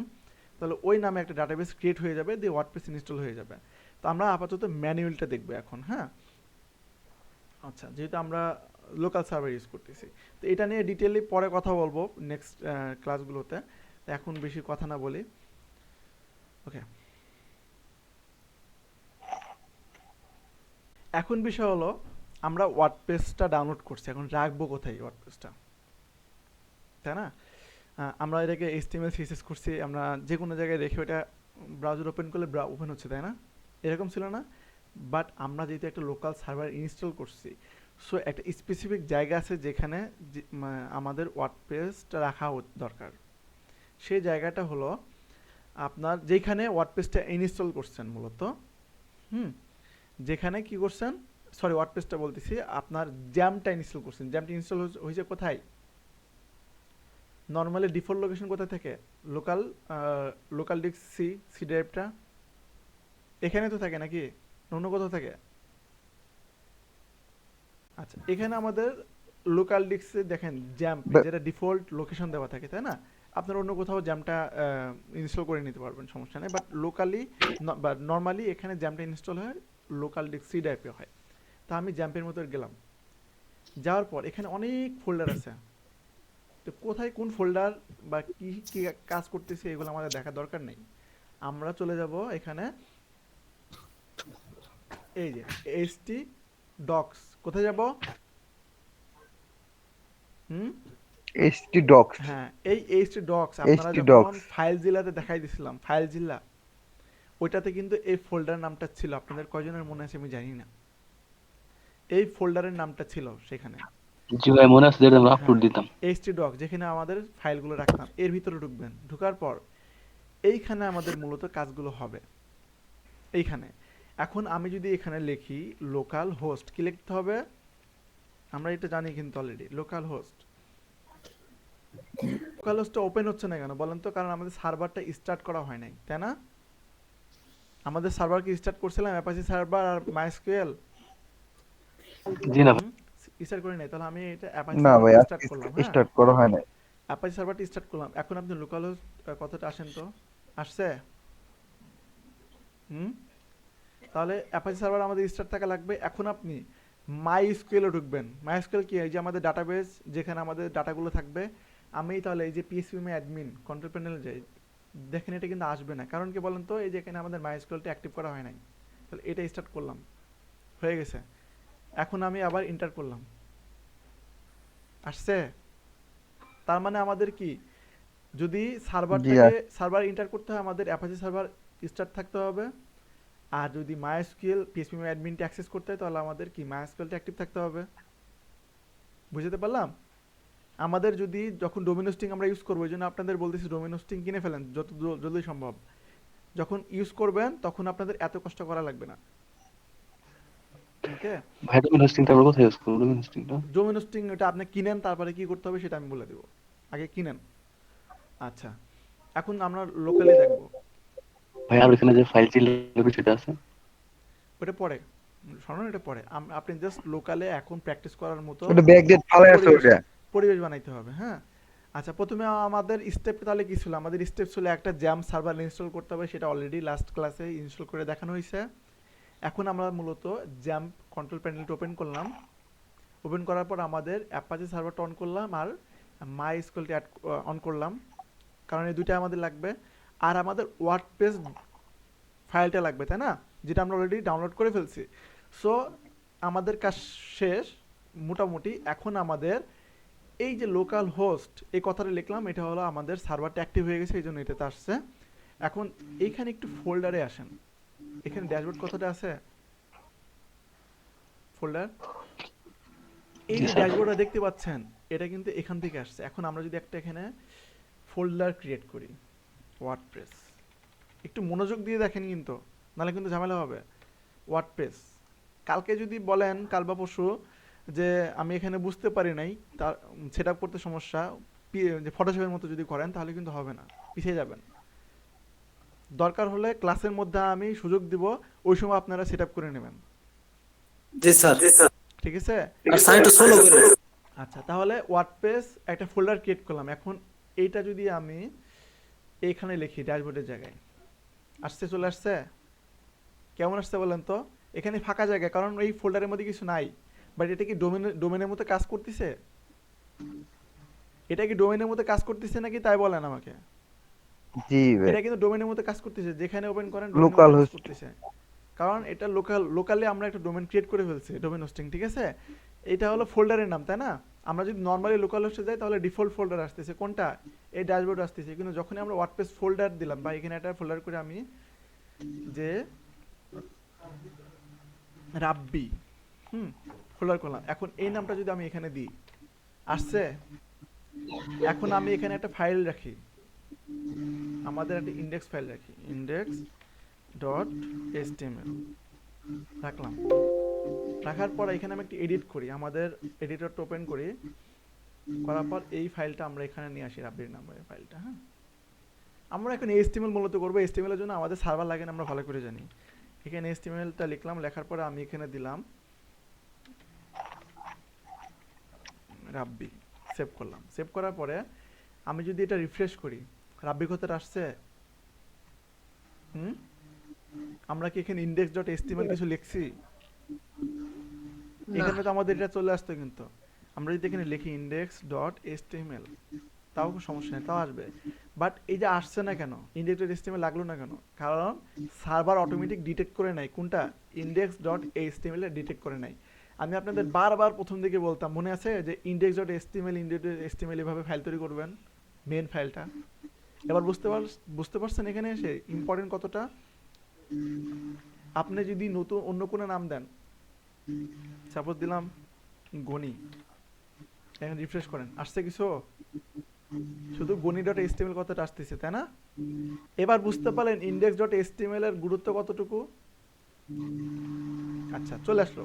তাহলে ওই নামে একটা ডাটাবেস ক্রিয়েট হয়ে যাবে, দিয়ে ওয়ার্ডপ্রেস ইনস্টল হয়ে যাবে। তো আমরা আপাতত ম্যানুয়ালটা দেখবো এখন। হ্যাঁ, আচ্ছা, যেহেতু আমরা লোকাল সার্ভার ইউজ করতেছি, তো এটা নিয়ে ডিটেইলি পরে কথা বলবো নেক্সট ক্লাসগুলোতে, এখন বেশি কথা না বলি। ওকে, এখন বিষয় হলো আমরা ওয়ার্ডপ্রেসটা ডাউনলোড করছি, এখন রাখবো কোথায় ওয়ার্ডপ্রেসটা, তাই না? আমরা এটাকে HTML CSS করছি, আমরা যে কোনো জায়গায় রেখে ওটা ব্রাউজার ওপেন করলে ওপেন হচ্ছে, তাই না? এরকম ছিল না? বাট আমরা যেহেতু একটা লোকাল সার্ভার ইনস্টল করছি, সো একটা স্পেসিফিক জায়গা আছে যেখানে আমাদের ওয়ার্ডপ্রেসটা রাখা দরকার। সেই জায়গাটা হলো আপনার যেখানে ওয়ার্ডপ্রেসটা ইনস্টল করছেন মূলত, যেখানে কি করছেন, সরি ওয়ার্ডপ্রেসটা বলতেছি, আপনার জ্যামটা ইনস্টল করছেন। জ্যামটা ইনস্টল হয়েছে কোথায়? নর্মালি ডিফল্ট লোকেশন কোথায় থাকে? লোকাল ডিস্ক সি ড্রাইভটা এখানে তো থাকে নাকি, অন্য কোথাও থাকে? আচ্ছা, এখানে আমাদের লোকাল ডিস্কে দেখেন জ্যাম, যেটা ডিফল্ট লোকেশন দেওয়া থাকে, তাই না? আপনার অন্য কোথাও জ্যামটা ইনস্টল করে নিতে পারবেন, সমস্যা নেই। বাট লোকালি বা নর্মালি এখানে জ্যামটা ইনস্টল হয় লোকাল ডিস্ক সি ড্রাইভে হয়। তা আমি জ্যাম্পের মতো গেলাম, যাওয়ার পর এখানে অনেক ফোল্ডার আছে। তো কোথায় কোন ফোল্ডার বা কি কি কাজ করতেছে এগুলো আমাদের দেখার দরকার নেই। আমরা চলে যাব এখানে, এই যে ডক্স কোথায় যাব? হুম এইচটি ডক্স হ্যাঁ, এই এইচটি ডক্স আপনারা এইচটি যখন ডক্স ফাইল জিলাতে দেখাই দিছিলাম, ফাইল জিলা ওইটাতে কিন্তু এই ফোল্ডার নামটা ছিল। আপনাদের কয়জনের মনে আছে আমি জানি না, এই ফোল্ডারের নামটা ছিল সেখানে। জি ভাই মনে আছে, যেটা আমরা আপলোড হ্যাঁ, দিতাম। এইচটি ডক যেখানে আমাদের ফাইলগুলো রাখতাম, এর ভিতরে ঢুকবেন। ঢোকার পর এইখানে আমাদের মূলত কাজগুলো হবে এইখানে। এখন আমি যদি এখানে লিখি লোকাল হোস্ট, কি লিখতে হবে? আমরা এটা জানি কিন্তু অলরেডি, লোকাল হোস্ট। লোকাল হোস্টটা ওপেন হচ্ছে না কেন বলেন তো? কারণ আমাদের সার্ভারটা স্টার্ট করা হয় নাই, তাই না? আমাদের সার্ভার কি স্টার্ট করছিলাম অ্যাপাচি সার্ভার আর মাইএসকিউএল? জি না ভাই। স্টার্ট করি নাই। তাহলে আমি এটা অ্যাপাচি না ভাই সার্ভারটা স্টার্ট করলাম। হ্যাঁ, স্টার্ট করা হয় না। অ্যাপাচি সার্ভারটা স্টার্ট করলাম। এখন আপনি লোকাল হোস্ট কতটা আসেন তো? আসছে? হুম, তাহলে অ্যাপাচি সার্ভার আমাদের স্টার্ট থাকা লাগবে। এখন আপনি মাইএসকিউএল এ ঢুকবেন। মাইএসকিউএল কি? এই যে আমাদের ডাটাবেস যেখানে আমাদের ডাটাগুলো থাকবে। আমি তাহলে এই যে পিএসপিএম অ্যাডমিন কন্ট্রোল প্যানেলে যাই, দেখেন এটা কিন্তু আসবে না। কারণ কি বলেন তো? এই যে এখানে আমাদের মাইএসকিউএলটা অ্যাক্টিভ করা হয় নাই। তাহলে এটা স্টার্ট করলাম, হয়ে গেছে। এখন আমি আবার এন্টার করলাম, আসছে? তার মানে আমাদের কি, যদি জি সার্ভারটাকে সার্ভার এন্টার করতে হয় আমাদের অ্যাপাচি সার্ভার স্টার্ট থাকতে হবে। আর যদি মাইএসকিউএল পিএসপিএম অ্যাডমিনটা অ্যাক্সেস করতে হয় তাহলে আমাদের কি মাইএসকিউএলটা অ্যাক্টিভ থাকতে হবে। বুঝতে পারলাম? আমাদের যদি যখন ডোমেন হোস্টিং আমরা ইউজ করবো, এই জন্য আপনাদের বলতেছি ডোমেন হোস্টিং কিনে ফেলেন যত জলদি সম্ভব। যখন ইউজ করবেন তখন আপনাদের এত কষ্ট করা লাগবে না। ওকে, ভাই ডোমেন হোস্টিংটা আমরা কোথায় ইউজ করব? ডোমেন হোস্টিংটা ডোমেন হোস্টিং এটা আপনি কিনেন, তারপরে কি করতে হবে সেটা আমি বলে দেবো। আগে কিনেন। আচ্ছা, এখন আমরা লোকালি দেখবো। ভাই, আর ওখানে যে ফাইল ছিল কিছুটা আছে। ওটা পরে, শোনুন এটা পরে। আপনি জাস্ট লোকালে এখন প্র্যাকটিস করার মতো ওটা ব্যাকডেট ফালাই আছে পরিবেশ ওটা। পরিবেশ বানাইতে হবে। হ্যাঁ, আচ্ছা, প্রথমে আমাদের স্টেপ তাহলে কি ছিল? আমাদের স্টেপ ছিল একটা জ্যাম সার্ভার ইনস্টল করতে হবে, সেটা অলরেডি লাস্ট ক্লাসে ইনস্টল করে দেখানো হয়েছে। এখন আমরা মূলত জ্যাম কন্ট্রোল প্যানেলটা ওপেন করলাম। ওপেন করার পর আমাদের অ্যাপাচি সার্ভারটা অন করলাম আর মাইএসকিউএলটা অন করলাম, কারণ এই দুইটা আমাদের লাগবে। আর আমাদের ওয়ার্ডপ্রেস ফাইলটা লাগবে, তাই না? যেটা আমরা অলরেডি ডাউনলোড করে ফেলছি। সো আমাদের কাজ শেষ মোটামুটি। এখন আমাদের এই যে লোকাল হোস্ট এই কথাটা লিখলাম, এটা হলো আমাদের সার্ভারটা অ্যাক্টিভ হয়ে গেছে, এই জন্য এটাতে আসছে। এখন এইখানে একটু ফোল্ডারে আসেন। এখানে ড্যাশবোর্ড কথাটা আছে, ফোল্ডার। এই জি যে স্যার। ড্যাশবোর্ডটা দেখতে পাচ্ছেন, এটা কিন্তু এখান থেকে আসছে। এখন আমরা যদি একটা এখানে ফোল্ডার ক্রিয়েট করি, ওয়ার্ডপ্রেস, একটু মনোযোগ দিয়ে দেখেন কিন্তু, নাহলে কিন্তু ঝামেলা হবে। ওয়ার্ডপ্রেস, কালকে যদি বলেন কাল বা পরশু যে আমি এখানে বুঝতে পারি নাই, তার সেট আপ করতে সমস্যা, যে ফটোশপের মতো যদি করেন তাহলে কিন্তু হবে না, পিছিয়ে যাবেন। দরকার হলে ক্লাসের মধ্যে আমি সুযোগ দিব, ওই সময় আপনারা সেট আপ করে নেবেন। জি স্যার। ঠিক আছে? আর সাইটটা সোলো করে। আচ্ছা, তাহলে ওয়ার্ডপ্রেস একটা ফোল্ডার ক্রিয়েট করলাম। এখন এইটা যদি আমি এইখানে লিখি ড্যাশবোর্ডের জায়গায়, আসছে? চলে আসছে? কেমন আসছে বলেন তো? এখানে ফাঁকা জায়গা, কারণ এই ফোল্ডারের মধ্যে কিছু নাই। বাট এটা কি ডোমেনের মতো কাজ করতেছে? এটা কি ডোমেনের মতো কাজ করতেছে নাকি তাই বলেন আমাকে। জি ভাই এটা কিন্তু ডোমেনের মতো কাজ করতেছে, যেখানে ওপেন করেন লোকাল কাজ হোস্ট করতেছে। কারণ এটা লোকালি আমরা একটা ডোমেন ক্রিয়েট করে ফেলছি, ডোমেন হোস্টিং। ঠিক আছে? এটা হলো ফোল্ডারের নাম, তাই না? আমরা যদি নরমালি লোকাল হোস্টে যাই তাহলে ডিফল্ট ফোল্ডার আসতেছে কোনটা? এই ড্যাশবোর্ড আসতেছে। কিন্তু যখনই আমরা ওয়ার্ডপ্রেস ফোল্ডার দিলাম, বা এখানে একটা ফোল্ডার করে আমি যে রাব্বি ফোল্ডার করলাম, এখন এই নামটা যদি আমি এখানে দিই, আসছে? এখন আমি এখানে একটা ফাইল রাখি, আমাদের একটা ইন্ডেক্স ফাইল রাখি, ইন্ডেক্স ডট এইচটিএমএল রাখলাম। রাখার পর এখানে আমি একটা এডিট করি, আমাদের এডিটরটা ওপেন করি। করার পর এই ফাইলটা আমরা এখানে নিয়ে আসি, রাব্বির নামের ফাইলটা। হ্যাঁ, আমরা এখন এইচটিএমএল মূলত করবো। এইচটিএমএল এর জন্য আমাদের সার্ভার লাগে না, আমরা ভালো করে জানি। এখানে এইচটিএমএলটা লিখলাম, লেখার পরে আমি এখানে দিলাম রাব্বি, সেভ করলাম। সেভ করার পরে আমি যদি এটা রিফ্রেশ করি, রাব্বি কথাটা আসছে? আমরা কি এখানে ইন্ডেক্স ডট এইচটিএমএল কিছু লিখছি? এখানে তো আমাদের এটা চলে আসতো, কিন্তু আমরা যদি এখানে লিখি ইন্ডেক্স ডট এইচটিএমএল তাও কোনো সমস্যা নেই, তাও আসবে। বাট এই যে আসছে না কেন, ইন্ডেক্স ডট এইচটিএমএল লাগলো না কেন? কারণ সার্ভার অটোমেটিক ডিটেক্ট করে নাই কোনটা, ইন্ডেক্স ডট এইচটিএমএল ডিটেক্ট করে নাই। আমি আপনাদের বারবার প্রথম দিকে বলতাম, মনে আছে যে index.html এভাবে ফাইল তৈরি করবেন, মেন ফাইলটা। এবার বুঝতে পারছেন এখানে এসে ইম্পর্টেন্ট কতটা? আপনি যদি নতুন অন্য কোনো নাম দেন, সাপোজ দিলাম গনি, এখন রিফ্রেশ করেন, আসছে কিছু? শুধু goni.html কথাটা আসতেছে, তাই না? এবার বুঝতে পারলেন index.html এর গুরুত্ব কতটুকু? আচ্ছা, চলে আসলো।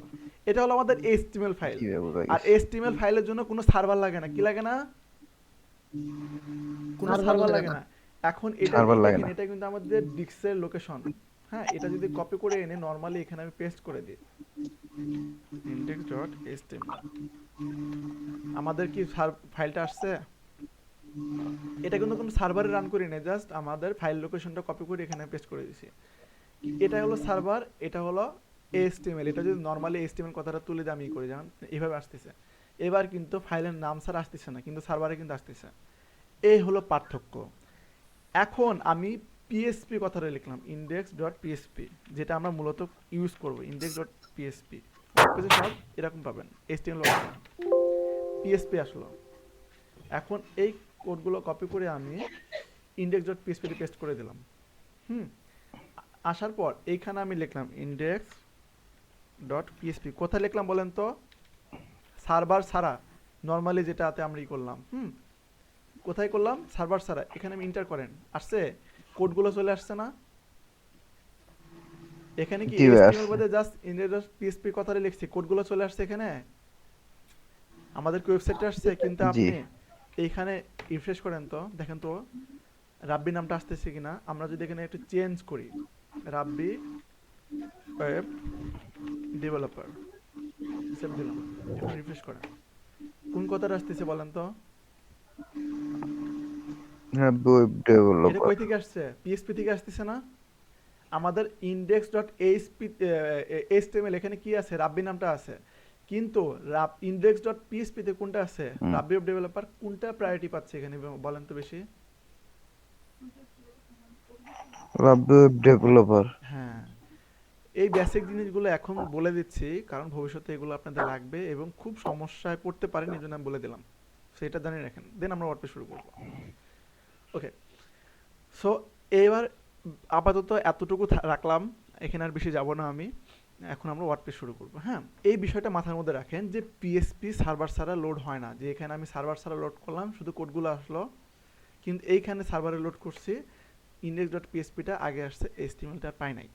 এটা হলো আমাদের HTML ফাইল। জি বাবু আর গাইস HTML ফাইলের জন্য কোনো সার্ভার লাগে না। কি লাগে না? কোনো Server সার্ভার লাগে লাগে না। না। এখন এটা Server লাগে দেখেন, না। এটা কিন্তু আমাদের ডিস্কের লোকেশন। হ্যাঁ, এটা যদি কপি করে এনে নরমালি এখানে আমি পেস্ট করে দিই, index.html, আমাদের কি ফাইলটা আসছে? এটা কিন্তু কোনো সার্ভারে রান করি না, জাস্ট আমাদের ফাইল লোকেশনটা কপি করে এখানে পেস্ট করে দিছি। এটা হলো সার্ভার, এটা হলো HTML। এটা যদি নরমালি HTML কথাটা তুলে দিয়ে আমি ই করি, যেমন এইভাবে আসতেছে। এবার কিন্তু ফাইলের নাম ছাড়া আসতেছে না, কিন্তু সার্ভারে কিন্তু আসতেছে। এই হলো পার্থক্য। এখন আমি PHP কথাটা লিখলাম, index.php, যেটা আমরা মূলত ইউজ করব, index.php। ওয়ার্ডপ্রেসে সব এরকম পাবেন, HTML পাবেন না। PHP আসলো। এখন এই কোডগুলো কপি করে আমি index.php তে পেস্ট করে দিলাম। আসার পর এইখানে আমি লিখলাম index.php। কোথায় লিখলাম বলেন তো? সার্ভার ছাড়া, নরমালি যেটাতে আমরা ই করলাম, কোথায় করলাম? সার্ভার ছাড়া। এখানে আমি এন্টার করেন, আসছে? কোডগুলো চলে আসছে না? এখানে কি জি ভাই, HTML আসছে। বলে জাস্ট index.php কথাটা লিখছি, কোডগুলো চলে আসছে এখানে, আমাদের ওয়েবসাইটে আসছে। কিন্তু জি। আপনি এইখানে রিফ্রেশ করেন তো, দেখেন তো রাব্বি নামটা আসতেছে কিনা। আমরা যদি এখানে একটু চেঞ্জ করি, রাব্বি ওয়েব ডেভেলপার, সেভ দিলাম, এখন রিফ্রেশ করেন, কোন কথাটা আসতেছে বলেন তো? হ্যাঁ, ওয়েব এটা ডেভেলপার। কই থেকে আসছে? PHP থেকে আসতেছে না? আমাদের index.html এখানে কি আছে? রাব্বি নামটা আছে। কিন্তু index.php তে কোনটা আছে? রাব্বি ওয়েব ডেভেলপার। কোনটা প্রায়োরিটি পাচ্ছে এখানে বলেন তো বেশি? Web developer. হ্যাঁ, এই বেসিক জিনিসগুলো এখন বলে দিচ্ছি, কারণ ভবিষ্যতে এগুলো আপনাদের লাগবে এবং খুব সমস্যায় পড়তে পারেন, এই জন্য আমি বলে দিলাম। সেটা জানিয়ে রাখেন, দেন আমরা ওয়ার্ডপ্রেস শুরু করব। ওকে, সো এবার আপাতত এতটুকু রাখলাম, এখানে আর বেশি যাব না আমি। এখন আমরা ওয়ার্ডপ্রেস শুরু করব। হ্যাঁ, এই বিষয়টা মাথার মধ্যে রাখেন যে পিএসপি সার্ভার ছাড়া লোড হয় না। যে এখানে আমি সার্ভার ছাড়া লোড করলাম, শুধু কোডগুলো আসলো, কিন্তু এইখানে সার্ভারে লোড করছি, index.phpটা আগে আসছে, HTMLটা পাই নাই।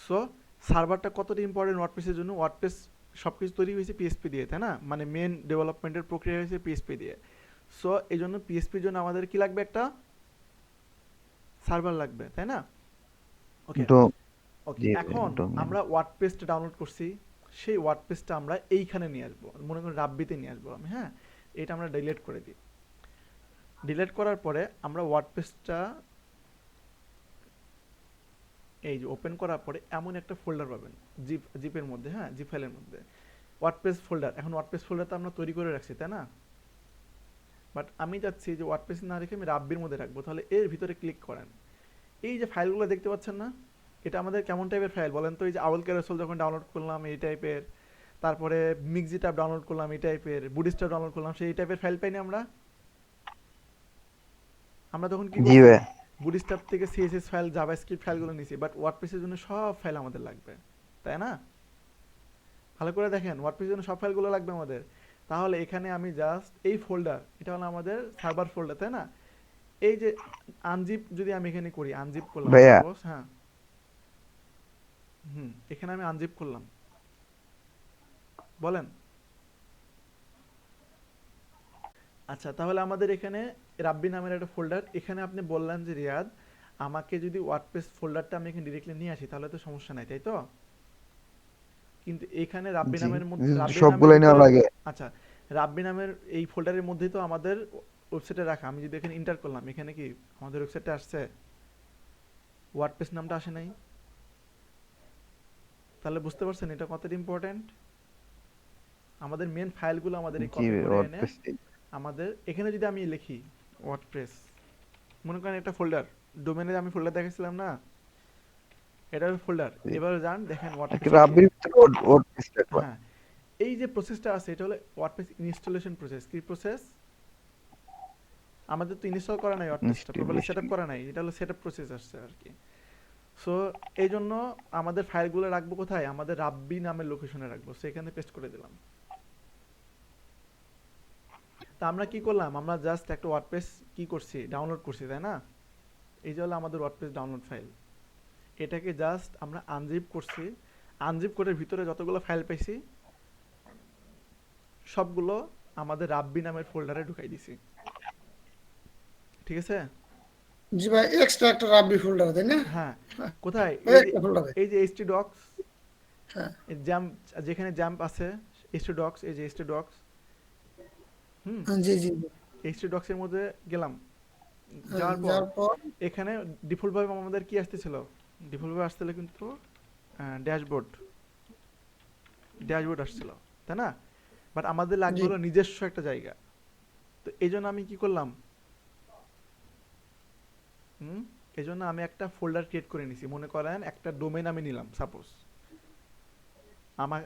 সো সার্ভারটা কতটা ইম্পর্টেন্ট ওয়ার্ডপ্রেসের জন্য? ওয়ার্ডপ্রেস সব কিছু তৈরি হয়েছে পিএসপি দিয়ে, তাই না? মানে মেন ডেভেলপমেন্টের প্রক্রিয়া হয়েছে পিএসপি দিয়ে। সো এই জন্য পিএসপির জন্য আমাদের কি লাগবে? একটা সার্ভার লাগবে, তাই না? ওকে ওকে, জি, এখন domain। আমরা ওয়ার্ডপ্রেসটা ডাউনলোড করছি, সেই ওয়ার্ডপ্রেসটা আমরা এইখানে নিয়ে আসবো, মনে করি রাব্বিতে নিয়ে আসবো আমি। হ্যাঁ, এটা আমরা ডিলিট করে দিই। ডিলিট করার পরে আমরা ওয়ার্ডপ্রেসটা এই যে ওপেন করার পরে এমন একটা ফোল্ডার পাবেন জিপের মধ্যে, হ্যাঁ, জিপ ফাইলের মধ্যে ওয়ার্ডপ্রেস ফোল্ডার। এখন ওয়ার্ডপ্রেস ফোল্ডারটা আমরা তৈরি করে রাখছি, তাই না? বাট আমি চাচ্ছি যে ওয়ার্ডপ্রেস না রেখে আমি রাব্বির মধ্যে রাখবো। তাহলে এর ভিতরে ক্লিক করেন, এই যে ফাইলগুলো দেখতে পাচ্ছেন না, এটা আমাদের কেমন টাইপের ফাইল বলেন তো? এই যে আউল ক্যারোসেল যখন ডাউনলোড করলাম এই টাইপের, তারপরে মিক্সি ট্যাব ডাউনলোড করলাম এই টাইপের, বুডিস্টার ডাউনলোড করলাম সেই টাইপের ফাইল পাইনি আমরা। আমরা তখন কি জি করছি? ভাই। বুটস্ট্র্যাপ থেকে সিএসএস ফাইল, জাভাস্ক্রিপ্ট ফাইলগুলো নিছি, বাট ওয়ার্ডপ্রেসের জন্য সব ফাইল আমাদের লাগবে, তাই না? ভালো করে দেখেন, ওয়ার্ডপ্রেসের জন্য সব ফাইলগুলো লাগবে আমাদের। তাহলে এখানে আমি জাস্ট এই ফোল্ডার, এটা হলো আমাদের সার্ভার ফোল্ডার, তাই না? এই যে আনজিপ যদি আমি এখানে করি, আনজিপ করলাম ভাইয়া। সাপোজ, হ্যাঁ, এখানে আমি আনজিপ করলাম, বলেন। আচ্ছা, তাহলে আমাদের এখানে রাব্বি নামের একটা ফোল্ডার, এখানে আপনি বললেন যে রিয়াদ আমাকে যদি ওয়ার্ডপ্রেস ফোল্ডারটা আমি এখানে ডিরেক্টলি নিয়ে আসি তাহলে তো সমস্যা নাই, তাই তো? কিন্তু এখানে রাব্বি জি, নামের মধ্যে, রাব্বি সবগুলাই নামের নেওয়া ভিতরে, লাগে। আচ্ছা, রাব্বি নামের এই ফোল্ডারের মধ্যেই তো আমাদের ওয়েবসাইটে রাখা। আমি যদি এখানে এন্টার করলাম, এখানে কি আমাদের ওয়েবসাইটে আসছে? ওয়ার্ডপ্রেস নামটা আসে নাই। তাহলে বুঝতে পারছেন এটা কতটা ইম্পর্টেন্ট? আমাদের মেন ফাইলগুলো আমাদের এই জি কপি ভাই, করে এনে ওয়ার্ডপ্রেস। আমাদের এখানে যদি আমি লিখি ওয়ার্ডপ্রেস, মনে করেন একটা ফোল্ডার, ডোমেনে আমি ফোল্ডার দেখাইছিলাম না, এটা ফোল্ডার। জি। এবার যান দেখেন একটা ওয়ার্ডপ্রেসে রাব্বির ভিতরে ওয়ার্ডপ্রেস রাখবা। হ্যাঁ, এই যে প্রসেসটা আছে এটা হলো ওয়ার্ডপ্রেস ইনস্টলেশন প্রসেস। কি প্রসেস? আমাদের তো ইনস্টল করা নাই ওয়ার্ডপ্রেসটা, প্রপারলি সেটআপ করা নাই, এটা হলো সেটআপ প্রসেস আসছে আর কি। সো এই জন্য আমাদের ফাইলগুলো রাখবো কোথায়? আমাদের রাব্বি নামের লোকেশনে রাখবো, সেখানে পেস্ট করে দিলাম। তা আমরা কি করলাম? আমরা জাস্ট একটা ওয়ার্ডপ্রেস কি করছি, ডাউনলোড করছি, তাই না? এই যে হলো আমাদের ওয়ার্ডপ্রেস ডাউনলোড ফাইল। এটাকে জাস্ট আমরা আনজিপ করছি, আনজিপ করে ভিতরে যতগুলো ফাইল পাইছি সবগুলো আমাদের রাব্বি নামের ফোল্ডারে ঢুকাই দিছি। ঠিক আছে? জি ভাই, এক্সট্রা একটা রাব্বি ফোল্ডার, তাই না? হ্যাঁ। কোথায়? ওই একটা ফোল্ডারে। এই যে htdocs, হ্যাঁ জাম্প, যেখানে জাম্প আছে htdocs, এই যে htdocs, জি জি জি। htdocs এর মধ্যে গেলাম। হ্যাঁ, যাওয়ার পর যাওয়ার পর এখানে ডিফল্ট ভাবে আমাদের কি আসতেছিল? ডিফল্ট ভাবে আসছিল কিন্তু ড্যাশবোর্ড, ড্যাশবোর্ড আসছিল, তাই না? বাট আমাদের লাগবে জি। হলো নিজস্ব একটা জায়গা। তো এই জন্য আমি কি করলাম, এই জন্য আমি একটা ফোল্ডার ক্রিয়েট করে নিছি। মনে করেন একটা ডোমেন আমি নিলাম, সাপোজ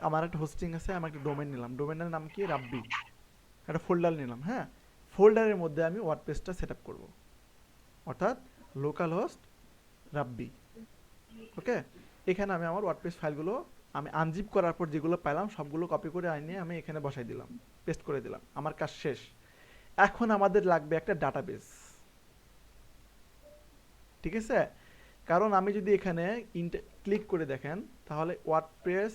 আমার একটা হোস্টিং আছে, আমি একটা ডোমেন নিলাম, ডোমেনের নাম কি? রাব্বি। একটা ফোল্ডার নিলাম, হ্যাঁ। ফোল্ডারের মধ্যে আমি ওয়ার্ডপ্রেসটা সেট আপ করবো, অর্থাৎ লোকাল হোস্ট রাব্বি। ওকে, এখানে আমি আমার ওয়ার্ডপ্রেস ফাইলগুলো আমি আনজিপ করার পর যেগুলো পেলাম সবগুলো কপি করে আনিয়ে আমি এখানে বসাই দিলাম, পেস্ট করে দিলাম, আমার কাজ শেষ। এখন আমাদের লাগবে একটা ডাটাবেস, ঠিক আছে? কারণ আমি যদি এখানে ক্লিক করে দেখেন তাহলে ওয়ার্ডপ্রেস,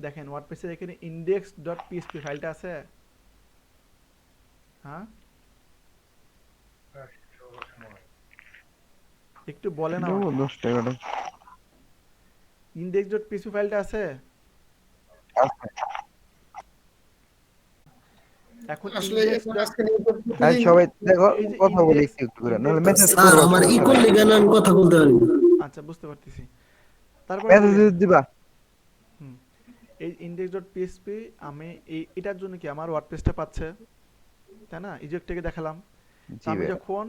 দেখেন ওয়ার্ডপ্রেসের এখানে index.php ফাইলটা আছে, হ্যাঁ? একটু বলেন দেবো আমাকে। 10 টাকাটা। index.php ফাইলটা আছে? এখন আসলে index এখন dot- আজকে নিয়ে তো আর প্রতিদিন সবাই দেখো এই যে কথা বলি index- একটু একটু করে, index নাহলে dot- মেসেজ স্যার করবো, আমার সমস্যা ইকোর নাই। লিগে না আমি কথা বলতে পারি না। আচ্ছা, বুঝতে পারতেছি। তারপর মেসেজ দিবা। এই index.php আমি এটার জন্য কি আমার ওয়ার্ডপ্রেসটা পাচ্ছে, তাই না? ইজেক্ট থেকে দেখালাম। তো জি আমি ভাই। যখন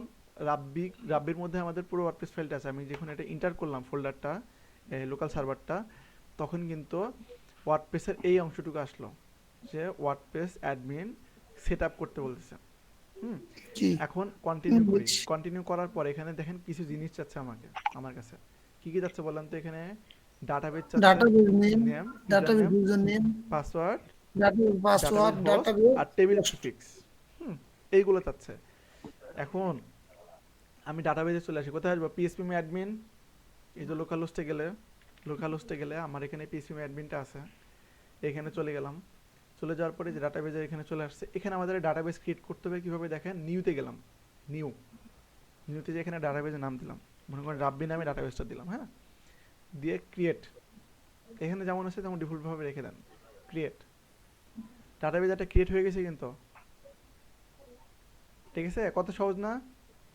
রাব্বির মধ্যে আমাদের পুরো ওয়ার্ডপ্রেস ফাইলটা আছে, আমি যখন এটা এন্টার করলাম ফোল্ডারটা, লোকাল সার্ভারটা, তখন কিন্তু ওয়ার্ডপ্রেসের এই অংশটুকু আসলো যে ওয়ার্ডপ্রেস অ্যাডমিন সেট আপ করতে বলতেছে। জি এখন কন্টিনিউ করি, বুঝছি। কন্টিনিউ করার পর এখানে দেখেন কিছু জিনিস চাচ্ছে আমার কাছে। কি কি যাচ্ছে বলেন তো? এখানে ডাটাবেস চাচ্ছে, database name, name, database username, user name, password, database password, database host database আর টেবিল প্রিফিক্স, এইগুলো চাচ্ছে। এখন আমি ডাটাবেসে চলে আসি, কোথায় আসবো? পিএসপি অ্যাডমিন, এই যে লোকাল হোস্টে গেলে আমার এখানে পিএসপি অ্যাডমিনটা আছে, এখানে চলে গেলাম। চলে যাওয়ার পরে যে ডাটাবেসের এখানে চলে আসছে, এখানে আমাদের ডাটাবেস ক্রিয়েট করতে হবে কিভাবে দেখেন। নিউতে গেলাম, নিউতে যে এখানে ডাটাবেসের নাম দিলাম, মনে করেন রাব্বি নামে ডাটাবেসটা দিলাম, হ্যাঁ। দিয়ে ক্রিয়েট, এখানে যেমন আছে তেমন ডিফল্ট ভাবে রেখে দেন, ক্রিয়েট। ডাটাবেস একটা ক্রিয়েট হয়ে গেছে কিন্তু, ঠিক আছে? কত সহজ না?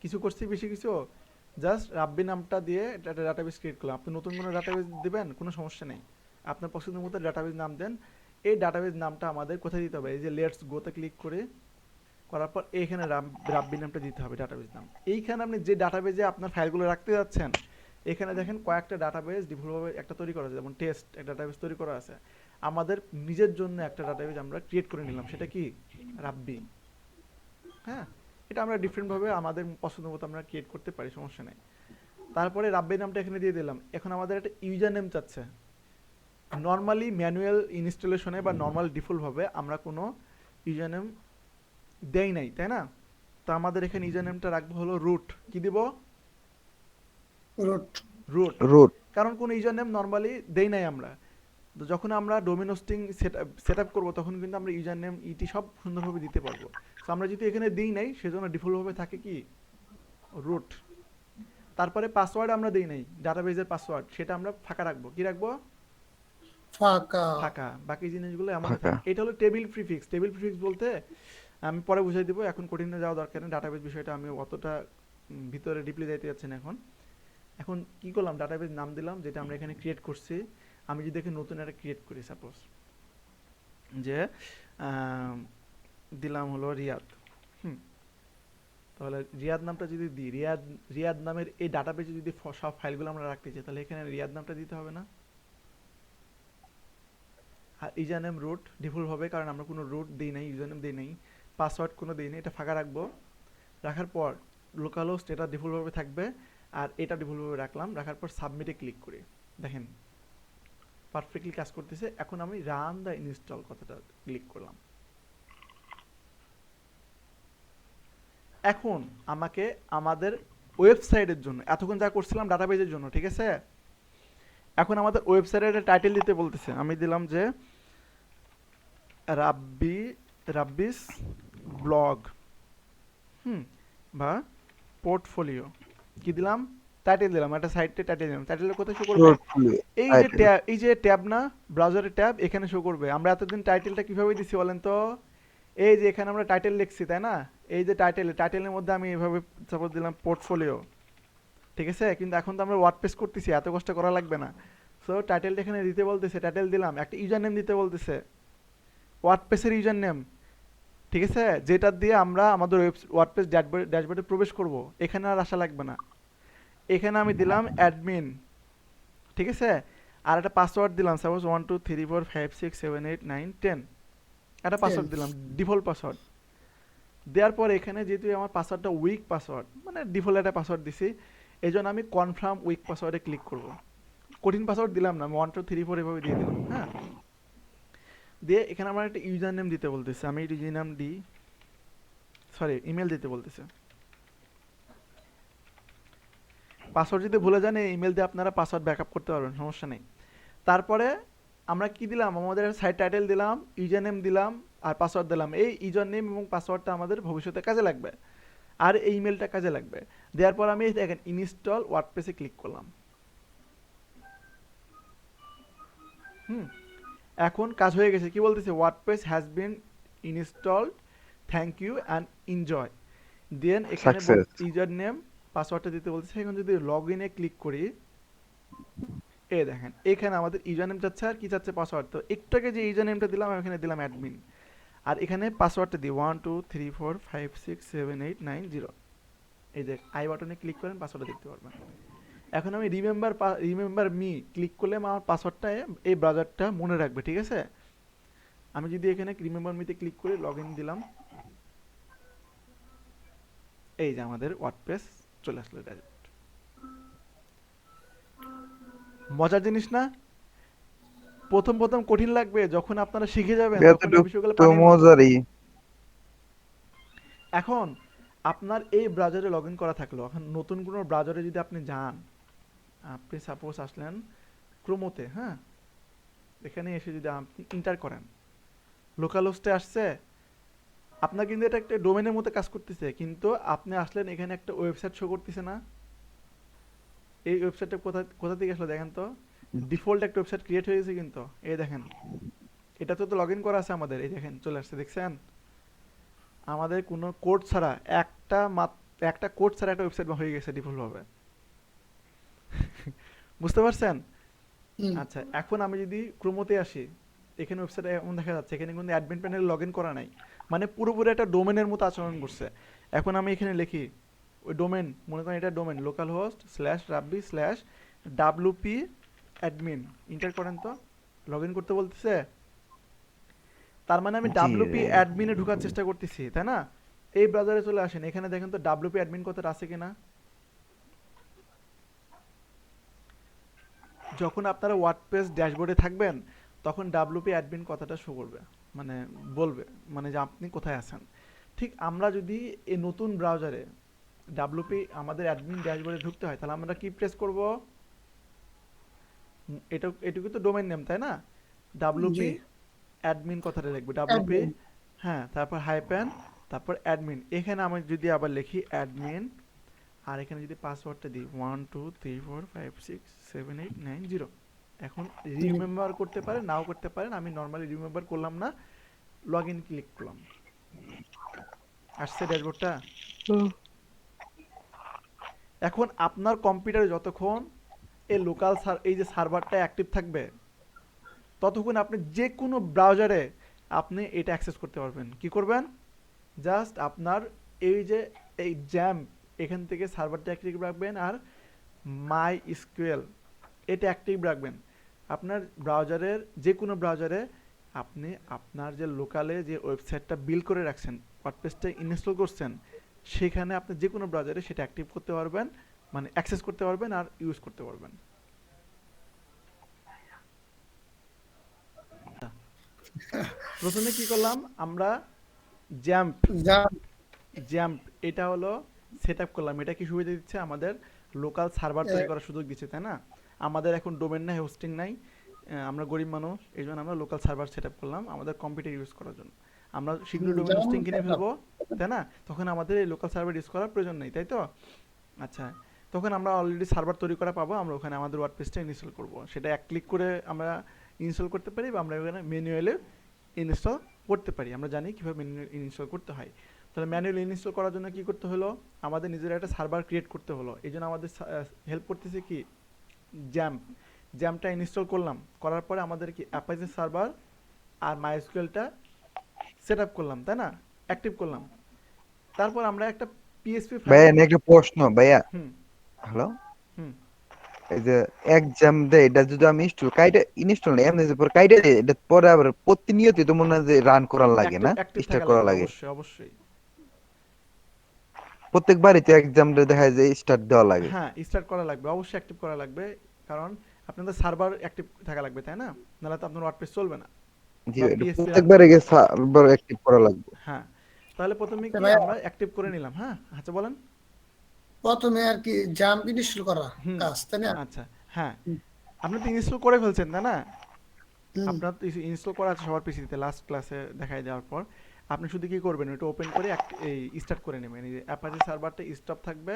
কিছু করছি বেশি কিছু, জাস্ট রাব্বি নামটা দিয়ে একটা ডাটাবেস ক্রিয়েট করলাম। আপনি নতুন কোনো ডাটাবেস দিবেন, কোনো সমস্যা নেই, আপনার পছন্দের মতো ডাটাবেস নাম দেন। এই ডাটাবেস নামটা আমাদের কোথায় দিতে হবে? এই যে লেটস গোতে ক্লিক করে করার পর এইখানে রাব্বি নামটা দিতে হবে, ডাটাবেস নাম। এইখানে আপনি যে ডাটাবেসে আপনার ফাইলগুলো রাখতে যাচ্ছেন, এখানে দেখেন কয়েকটা ডাটাবেস ডিফল্টভাবে একটা তৈরি করা আছে, যেমন টেস্ট একটা ডাটাবেস তৈরি করা আছে। আমাদের নিজের জন্য একটা ডাটাবেস আমরা ক্রিয়েট করে নিলাম, সেটা কি? রাব্বি, হ্যাঁ। এটা আমরা ডিফারেন্টভাবে আমাদের পছন্দ মতো আমরা ক্রিয়েট করতে পারি, সমস্যা নেই। তারপরে রাব্বি নামটা এখানে দিয়ে দিলাম। এখন আমাদের একটা ইউজার নেম চাচ্ছে। নর্মালি ম্যানুয়াল ইনস্টলেশনে বা নর্মাল ডিফল্টভাবে আমরা কোনো ইউজার নেম দেই নাই, তাই না? তো আমাদের এখানে ইউজার নেমটা রাখবো হলো রুট। কি দিব? রুট। রুট। কারণ কোনো ইউজার নেম নর্মালি দেই নাই আমরা। তো যখন আমরা ডোমেন হোস্টিং সেট আপ করবো তখন কিন্তু আমরা ইউজার নেম ইটি সব সুন্দরভাবে দিতে পারবো। তো আমরা যদি এখানে দিই নাই, সেজন্য ডিফল্টভাবে থাকে কি? রুট। তারপরে পাসওয়ার্ড আমরা দেই নাই, ডাটাবেসের পাসওয়ার্ড, সেটা আমরা ফাঁকা রাখবো। কি রাখবো? ফাঁকা। বাকি জিনিসগুলো আমাদের ফাঁকা। এটা হলো টেবিল প্রিফিক্স। টেবিল প্রিফিক্স বলতে আমি পরে বুঝাই দিব, এখন কঠিনে যাওয়া দরকার নেই। ডাটাবেস বিষয়টা আমি অতটা ভিতরে ডিপলি যাইতে যাচ্ছি না এখন কি করলাম? ডাটাবেস নাম দিলাম, যেটা আমরা এখানে ক্রিয়েট করছি। আমি যদি এখানে নতুন একটা ক্রিয়েট করি, সাপোজ যে দিলাম হলো রিয়াদ, তাহলে রিয়াদ নামটা যদি দিই, রিয়াদ নামের এই ডাটাবেসে যদি সব ফাইলগুলো আমরা রাখতে চাই, তাহলে এখানে রিয়াদ নামটা দিতে হবে না? আর ইউজারনেম রুট ডিফল্ট হবে, কারণ আমরা কোনো রুট দিই নাই, ইউজারনেম দিই নাই, পাসওয়ার্ড কোনো দিই নাই, এটা ফাঁকা রাখবো। রাখার পর লোকাল হোস্ট এটা ডিফল্টভাবে থাকবে, আর এটা ডিফল্টভাবে রাখলাম। রাখার পর সাবমিটে ক্লিক করি, দেখেন পারফেক্টলি কাজ করতেছে। এখন আমি রান দ্য ইনস্টল কথাটা ক্লিক করলাম। এখন আমাকে আমাদের ওয়েবসাইটের জন্য এতক্ষণ যা করছিলাম ডাটাবেজের জন্য, ঠিক আছে, এখন আমাদের ওয়েবসাইটের টাইটেল দিতে বলতেছে। আমি দিলাম যে রাব্বিস ব্লগ বা পোর্টফোলিও, কি দিলাম, টাইটেল দিলাম, একটা সাইটে টাইটেল দিলাম। টাইটেলের কোথায় শো করবে? এই যে ট্যাব না, ব্রাউজারের ট্যাব, এখানে শো করবে। আমরা এতদিন টাইটেলটা কিভাবে দিছি বলেন তো? এই যে এখানে আমরা টাইটেল লিখছি, তাই না? এই যে টাইটেলের মধ্যে আমি এইভাবে সাপোজ দিলাম পোর্টফোলিও, ঠিক আছে, কিন্তু এখন তো আমরা ওয়ার্ডপ্রেস করতেছি, এত কষ্ট করা লাগবে না। সো টাইটেলটা এখানে দিতে বলতেছে, টাইটেল দিলাম, একটা ইউজার নেম দিতে বলতেছে, ওয়ার্ডপ্রেসের ইউজার নেম, ঠিক আছে, যেটা দিয়ে আমরা আমাদের ওয়ার্ডপ্রেস ড্যাশবোর্ডে প্রবেশ করব। এখানে আর আসা লাগবে না। এখানে আমি দিলাম অ্যাডমিন, ঠিক আছে, আর একটা পাসওয়ার্ড দিলাম, সাপোজ 1 2 3 4 5 6 7 8 9 10, একটা পাসওয়ার্ড দিলাম, ডিফল্ট পাসওয়ার্ড। দেওয়ার পর এখানে যেহেতু আমার পাসওয়ার্ডটা উইক পাসওয়ার্ড, মানে ডিফল্ট একটা পাসওয়ার্ড দিছি, এই জন্য আমি কনফার্ম উইক পাসওয়ার্ডে ক্লিক করব। কঠিন পাসওয়ার্ড দিলাম না, আমি 1 2 3 4 এভাবে দিয়ে দিলাম। হ্যাঁ, দিয়ে এখানে আমার একটা ইউজার নেম দিতে বলতেছে, আমি ইউজার নেম দিই, সরি ইমেল দিতে বলতেছে। পাসওয়ার্ড যদি ভুলে যান এই ইমেল দিয়ে আপনারা পাসওয়ার্ড ব্যাকআপ করতে পারবেন, সমস্যা নেই। তারপরে আমরা কি দিলাম, আমাদের সাইট টাইটেল দিলাম, ইউজার নেম দিলাম, আর পাসওয়ার্ড দিলাম। এই ইউজার নেম এবং পাসওয়ার্ডটা আমাদের ভবিষ্যতে কাজে লাগবে, আর এই ইমেলটা কাজে লাগবে। দেওয়ার পর আমি দেখেন ইনস্টল ওয়ার্ডপ্রেসে ক্লিক করলাম। এখন কাজ হয়ে গেছে। কি বলতেছে? WordPress has been installed, thank you and enjoy. Then এখানে ইউজার নেম পাসওয়ার্ডটা দিতে বলতেছে। এখন যদি লগ ইনে ক্লিক করি, এই দেখেন এখানে আমাদের ইউজার নেম চাচ্ছে আর কি চাচ্ছে, পাসওয়ার্ড। তো একটু আগে যে ইউজার নেমটা দিলাম আমি এখানে দিলাম অ্যাডমিন, আর এখানে পাসওয়ার্ডটা দিই 1 2 3 4 5 6 7 8 9 0। এই যে আই বাটনে ক্লিক করেন, পাসওয়ার্ডটা দেখতে পারবেন। এখন আমি রিমেম্বার মি ক্লিক করলে আমার পাসওয়ার্ডটা এই ব্রাউজারটা মনে রাখবে, ঠিক আছে। আমি যদি এখানে রিমেম্বার মিতে ক্লিক করে লগ ইন দিলাম, এই যে আমাদের ওয়ার্ডপ্রেস চলে আসলো ড্যাশবোর্ড। মজার জিনিস না? প্রথম প্রথম কঠিন লাগবে, যখন আপনারা শিখে যাবেন তখন এই বিষয়গুলো পানির মতো। মজারই। এখন আপনার এই ব্রাউজারে লগ ইন করা থাকলো, এখন নতুন কোনো ব্রাউজারে যদি আপনি যান, আপনি সাপোজ আসলেন ক্রোমোতে, হ্যাঁ, এখানে এসে যদি আপনি ইন্টার করেন, লোকাল হোস্টে আসছে, আপনার কিন্তু এটা একটা ডোমেনের মতো কাজ করতেছে, কিন্তু আপনি আসলেন এখানে একটা ওয়েবসাইট শো করতেছে না? এই ওয়েবসাইটটা কোথা থেকে আসলো দেখেন তো? ডিফল্ট একটা ওয়েবসাইট ক্রিয়েট হয়ে গেছে কিন্তু, এই দেখেন এটা তো লগ ইন করা আছে আমাদের, এই দেখেন চলে আসছে, দেখছেন? আমাদের কোনো কোড ছাড়া একটা কোড ছাড়া একটা ওয়েবসাইট হয়ে গেছে ডিফল্ট ভাবে। বুঝতে পারছেন? আচ্ছা, এখন আমি যদি ক্রোমোতে আসি, এখানে ওয়েবসাইট এমন দেখা যাচ্ছে, এখানে কিন্তু অ্যাডমিন প্যানেল লগ ইন করা নাই, মানে পুরোপুরি একটা ডোমেনের মতো আচরণ করছে। এখন আমি এখানে লিখি ওই ডোমেন, মনে করেন এটা domain local host /rabbi/wp admin, inter করেন তো, লগ ইন করতে বলতেছে। তার মানে আমি wp অ্যাডমিনে ঢোকার চেষ্টা করতেছি, তাই না? এই ব্রাউজারে চলে আসেন, এখানে দেখেন তো wp অ্যাডমিন কথাটা আছে কিনা। যখন আপনারা ওয়ার্ডপ্রেস ড্যাশবোর্ডে থাকবেন তখন wp অ্যাডমিন কথাটা শো করবে, মানে বলবে, মানে যে আপনি কোথায় আছেন। ঠিক আমরা যদি এই নতুন ব্রাউজারে wp আমাদের অ্যাডমিন ড্যাশবোর্ডে ঢুকতে হয়, তাহলে আমরা কি প্রেস করব? এটুকু তো ডোমেইন নেম, তাই না? wp অ্যাডমিন কথাটা লিখবে, wp, হ্যাঁ, তারপর হাইপেন, তারপর অ্যাডমিন। এখানে আমি যদি আবার লিখি অ্যাডমিন, আর এখানে যদি পাসওয়ার্ডটা দিই 1 2 3 4 5 6 7 8 9 0। এখন রিমেম্বার করতে পারেন, নাও করতে পারেন, আমি নর্মালি রিমেম্বার করলাম না, লগ ইন ক্লিক করলাম, আসছে ড্যাশবোর্ডটা। এখন আপনার কম্পিউটারে যতক্ষণ এই এই যে সার্ভারটা অ্যাক্টিভ থাকবে, ততক্ষণ আপনি যে কোনো ব্রাউজারে আপনি এটা অ্যাক্সেস করতে পারবেন। কি করবেন? জাস্ট আপনার এই যে এই জ্যাম, এখান থেকে সার্ভারটা অ্যাক্টিভ রাখবেন, আর মাই এসকিউএল এটা অ্যাক্টিভ রাখবেন। আপনার ব্রাউজারের যে কোনো ব্রাউজারে আপনি আপনার যে লোকালে যে ওয়েবসাইটটা বিল্ড করে রাখছেন, ওয়ার্ডপ্রেসটা ইনস্টল করছেন, সেখানে আপনি যে কোনো ব্রাউজারে সেটা অ্যাক্টিভ করতে পারবেন, মানে অ্যাক্সেস করতে পারবেন আর ইউজ করতে পারবেন। প্রথমে কি করলাম আমরা, জ্যাম্প যা জ্যাম্প এটা হলো সেট আপ করলাম। এটা কি সুবিধা দিচ্ছে? আমাদের লোকাল সার্ভার তৈরি করার সুযোগ দিচ্ছে, তাই না? আমাদের এখন ডোমেন নাই, হোস্টিং নাই, আমরা গরিব মানুষ, এই জন্য আমরা লোকাল সার্ভার সেট আপ করলাম আমাদের কম্পিউটার ইউজ করার জন্য। আমরা শীঘ্রই ডোমেন হোস্টিং কিনে ফেলবো, তাই না? তখন আমাদের এই লোকাল সার্ভার ইউজ করার প্রয়োজন নেই, তাই তো? আচ্ছা, তখন আমরা অলরেডি সার্ভার তৈরি করা পাবো, আমরা ওখানে আমাদের ওয়ার্ডপ্রেসটা ইনস্টল করব। সেটা এক ক্লিক করে আমরা ইনস্টল করতে পারি, বা আমরা ওখানে ম্যানুয়ালি ইনস্টল করতে পারি। আমরা জানি কীভাবে ম্যানুয়াল ইনস্টল করতে হয়। তাহলে ম্যানুয়ালি ইনস্টল করার জন্য কি করতে হলো? আমাদের নিজের একটা সার্ভার ক্রিয়েট করতে হলো। এই জন্য আমাদের হেল্প করতেছে কি, জ্যামটা ইনস্টল করলাম, করার পরে আমাদের কি অ্যাপাচি সার্ভার আর মাইএসকিউএলটা সেট আপ করলাম, তাই না? অ্যাক্টিভ করলাম। তারপর আমরা একটা পিএসপি ভাইয়া ফাইল, একটা প্রশ্ন ভাইয়া। হুম হ্যালো, হুম এই যে এক্সাম দেয় এটা যদি আমি ইনস্টল না এমনি যে পরে কাইটা দেয়, এটা পরে আবার প্রতিনিয়ত তো মনে হয় যে রান করার লাগে না, অ্যাক্টিভ স্টার্ট থাকা করা লাগবে, লাগে। অবশ্যই অবশ্যই। প্রত্যেকবারই তো এক্সাম দেখা যায় স্টার্ট দেওয়া লাগে। হ্যাঁ, স্টার্ট করা লাগবে, অবশ্যই অ্যাক্টিভ করা লাগবে, কারণ আপনাদের সার্ভার অ্যাক্টিভ থাকা লাগবে, তাই না? নাহলে তো আপনার ওয়ার্ডপ্রেস চলবে না, জি, বা এটা পিএসপি রান প্রত্যেকবারে করবে গিয়ে না। সার্ভার অ্যাক্টিভ করা লাগবে। হ্যাঁ, তাহলে প্রথমে কি ভাইয়া আমরা অ্যাক্টিভ করে নিলাম। হ্যাঁ আচ্ছা বলেন। প্রথমে আর কি জাম্প ইনস্টল করা হুম কাজ, তাই না? আচ্ছা, হ্যাঁ, হুম, আপনি তো ইনস্টল করে ফেলছেন, তাই না? হুম, আপনার তো ইনস্টল করা আছে সবার পিসিতে, লাস্ট ক্লাসে দেখাই দেওয়ার পর আপনি শুধু কি করবেন, ওটা ওপেন করে এই স্টার্ট করে নেবেন। এই যে অ্যাপাচি সার্ভারটা স্টপ থাকবে,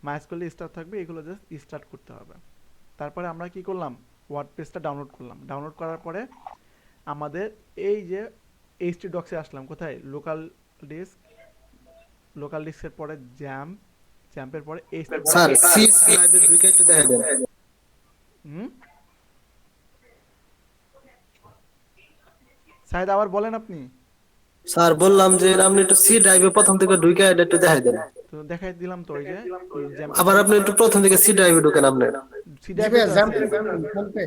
মাইএসকিউএল স্টার্ট থাকবে, এগুলো জাস্ট স্টার্ট করতে হবে। তারপরে আমরা কি করলাম, ওয়ার্ডপ্রেসটা ডাউনলোড করলাম। ডাউনলোড করার পরে আমাদের এই যে এইচটি ডক্সে আসলাম, কোথায়, ডিস্ক লোকাল ডিস্কের পরে জ্যাম্পের পরে এইচটি স্যার ডক্স। সি লাইভে ঢুকে একটু দেখা দেন। হুম সাইদ আবার বলেন আপনি। স্যার বললাম যে আপনি একটু সি ড্রাইভে প্রথম থেকে ঢুকে এটা একটু দেখা দেন। তো দেখাই দিলাম তো, ওই যে আবার আপনি একটু প্রথম থেকে সি ড্রাইভে ঢুকেন আপনি। সি জি ড্রাইভে ভাইয়া, তো আছে। জাম্পে